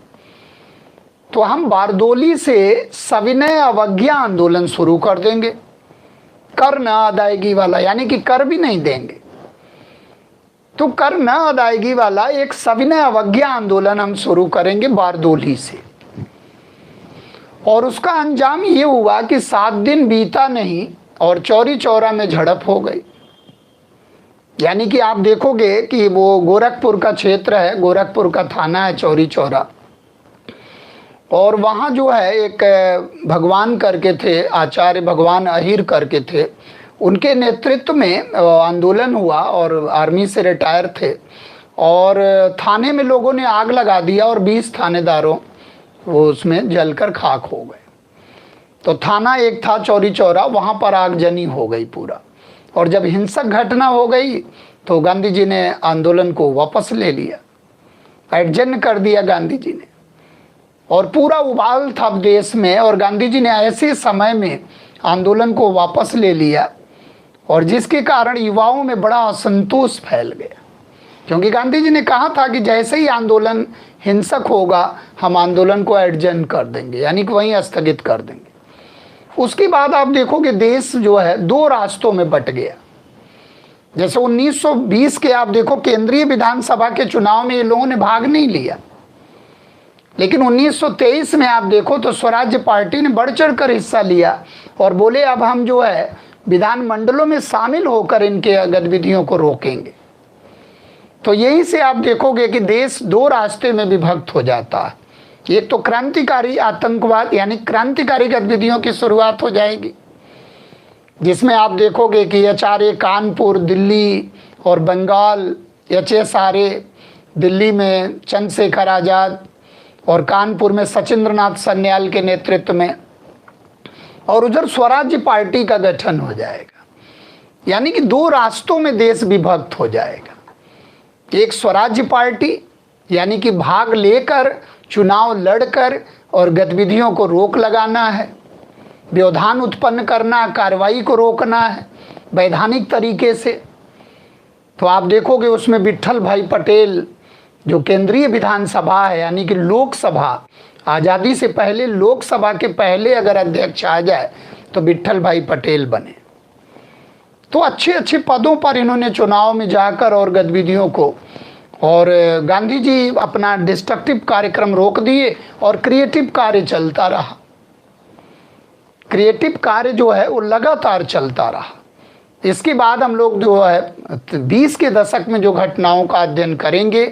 तो हम बारदोली से सविनय अवज्ञा आंदोलन शुरू कर देंगे, कर न अदायगी वाला, यानी कि कर भी नहीं देंगे। तो कर न अदायगी वाला एक सविनय अवज्ञा आंदोलन हम शुरू करेंगे बारदोली से। और उसका अंजाम ये हुआ कि 7 दिन बीता नहीं और चौरी चौरा में झड़प हो गई। यानी कि आप देखोगे कि वो गोरखपुर का क्षेत्र है, गोरखपुर का थाना है चौरी चौरा, और वहाँ जो है एक भगवान करके थे, आचार्य भगवान अहिर करके थे, उनके नेतृत्व में आंदोलन हुआ और आर्मी से रिटायर थे और थाने में लोगों ने आग लगा दिया और 20 थानेदारों वो उसमें जलकर खाक हो गए। तो थाना एक था चौरी चौरा, वहाँ पर आगजनी हो गई पूरा। और जब हिंसक घटना हो गई तो गांधी जी ने आंदोलन को वापस ले लिया, एडजर्न कर दिया गांधी जी ने, और पूरा उबाल था देश में। और गांधी जी ने ऐसे समय में आंदोलन को वापस ले लिया और जिसके कारण युवाओं में बड़ा असंतोष फैल गया, क्योंकि गांधी जी ने कहा था कि जैसे ही आंदोलन हिंसक होगा हम आंदोलन को एडजर्न कर देंगे, यानी कि वहीं स्थगित कर देंगे। उसके बाद आप देखोगे देश जो है 2 रास्तों में बट गया। जैसे 1920 के आप देखो केंद्रीय विधानसभा के चुनाव में ये लोगों ने भाग नहीं लिया, लेकिन 1923 में आप देखो तो स्वराज्य पार्टी ने बढ़ चढ़ कर हिस्सा लिया और बोले अब हम जो है विधानमंडलों में शामिल होकर इनके गतिविधियों को रोकेंगे। तो यहीं से आप देखोगे कि देश दो रास्ते में विभक्त हो जाता है। एक तो क्रांतिकारी आतंकवाद यानी क्रांतिकारी गतिविधियों की शुरुआत हो जाएगी, जिसमें आप देखोगे कि HRA कानपुर, दिल्ली और बंगाल, HSRA दिल्ली में चंद्रशेखर आज़ाद और कानपुर में सचिंद्रनाथ सन्याल के नेतृत्व में, और उधर स्वराज्य पार्टी का गठन हो जाएगा। यानी कि दो रास्तों में देश विभक्त हो जाएगा। एक स्वराज्य पार्टी यानी कि भाग लेकर चुनाव लड़कर और गतिविधियों को रोक लगाना है, व्यवधान उत्पन्न करना, कार्रवाई को रोकना है वैधानिक तरीके से। तो आप देखोगे उसमें विट्ठल भाई पटेल जो केंद्रीय विधानसभा है यानी कि लोकसभा, आज़ादी से पहले लोकसभा के पहले अगर अध्यक्ष आ जाए तो विट्ठल भाई पटेल बने। तो अच्छे अच्छे पदों पर इन्होंने चुनाव में जाकर और गतिविधियों को, और गांधी जी अपना डिस्ट्रक्टिव कार्यक्रम रोक दिए और क्रिएटिव कार्य चलता रहा। क्रिएटिव कार्य जो है वो लगातार चलता रहा। इसके बाद हम लोग जो है 20 के दशक में जो घटनाओं का अध्ययन करेंगे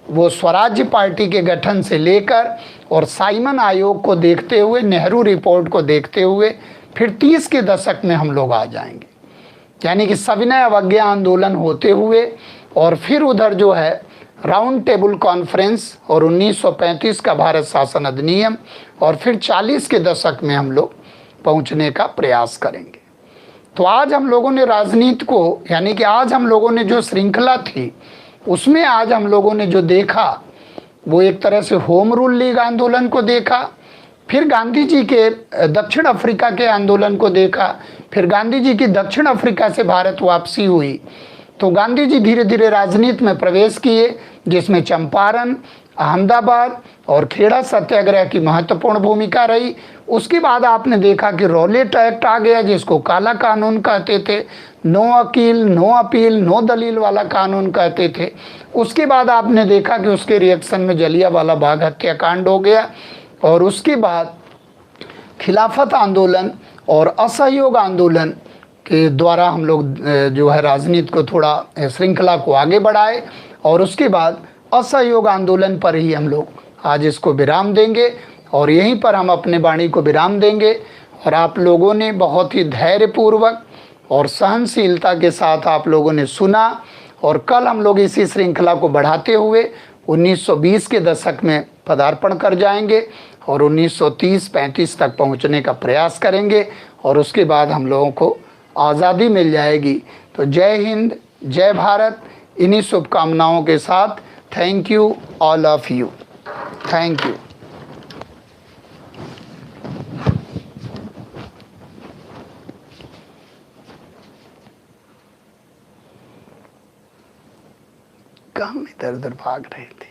वो स्वराज्य पार्टी के गठन से लेकर और साइमन आयोग को देखते हुए, नेहरू रिपोर्ट को देखते हुए फिर 30 के दशक में हम लोग आ जाएंगे, यानी कि सविनय अवज्ञा आंदोलन होते हुए और फिर उधर जो है राउंड टेबल कॉन्फ्रेंस और 1935 का भारत शासन अधिनियम, और फिर 40 के दशक में हम लोग पहुंचने का प्रयास करेंगे। तो आज हम लोगों ने राजनीति को, यानी कि आज हम लोगों ने जो श्रृंखला थी उसमें आज हम लोगों ने जो देखा वो एक तरह से होम रूल लीग आंदोलन को देखा, फिर गांधी जी के दक्षिण अफ्रीका के आंदोलन को देखा, फिर गांधी जी की दक्षिण अफ्रीका से भारत वापसी हुई। तो गांधी जी धीरे धीरे राजनीति में प्रवेश किए, जिसमें चंपारण, अहमदाबाद और खेड़ा सत्याग्रह की महत्वपूर्ण भूमिका रही। उसके बाद आपने देखा कि रॉलेट एक्ट आ गया, जिसको काला कानून कहते थे, नो वकील, नो अपील, नो दलील वाला कानून कहते थे। उसके बाद आपने देखा कि उसके रिएक्शन में जलियांवाला बाग हत्याकांड हो गया, और उसके बाद खिलाफत आंदोलन और असहयोग आंदोलन के द्वारा हम लोग जो है राजनीति को थोड़ा श्रृंखला को आगे बढ़ाए, और उसके बाद असहयोग आंदोलन पर ही हम लोग आज इसको विराम देंगे और यहीं पर हम अपने वाणी को विराम देंगे। और आप लोगों ने बहुत ही धैर्यपूर्वक और सहनशीलता के साथ आप लोगों ने सुना, और कल हम लोग इसी श्रृंखला को बढ़ाते हुए 1920 के दशक में पदार्पण कर जाएंगे और 1930-35 तक पहुंचने का प्रयास करेंगे, और उसके बाद हम लोगों को आज़ादी मिल जाएगी। तो जय हिंद, जय भारत। इन्हीं शुभकामनाओं के साथ thank you all of you, thank you. कहाँ इधर उधर भाग रहे थे।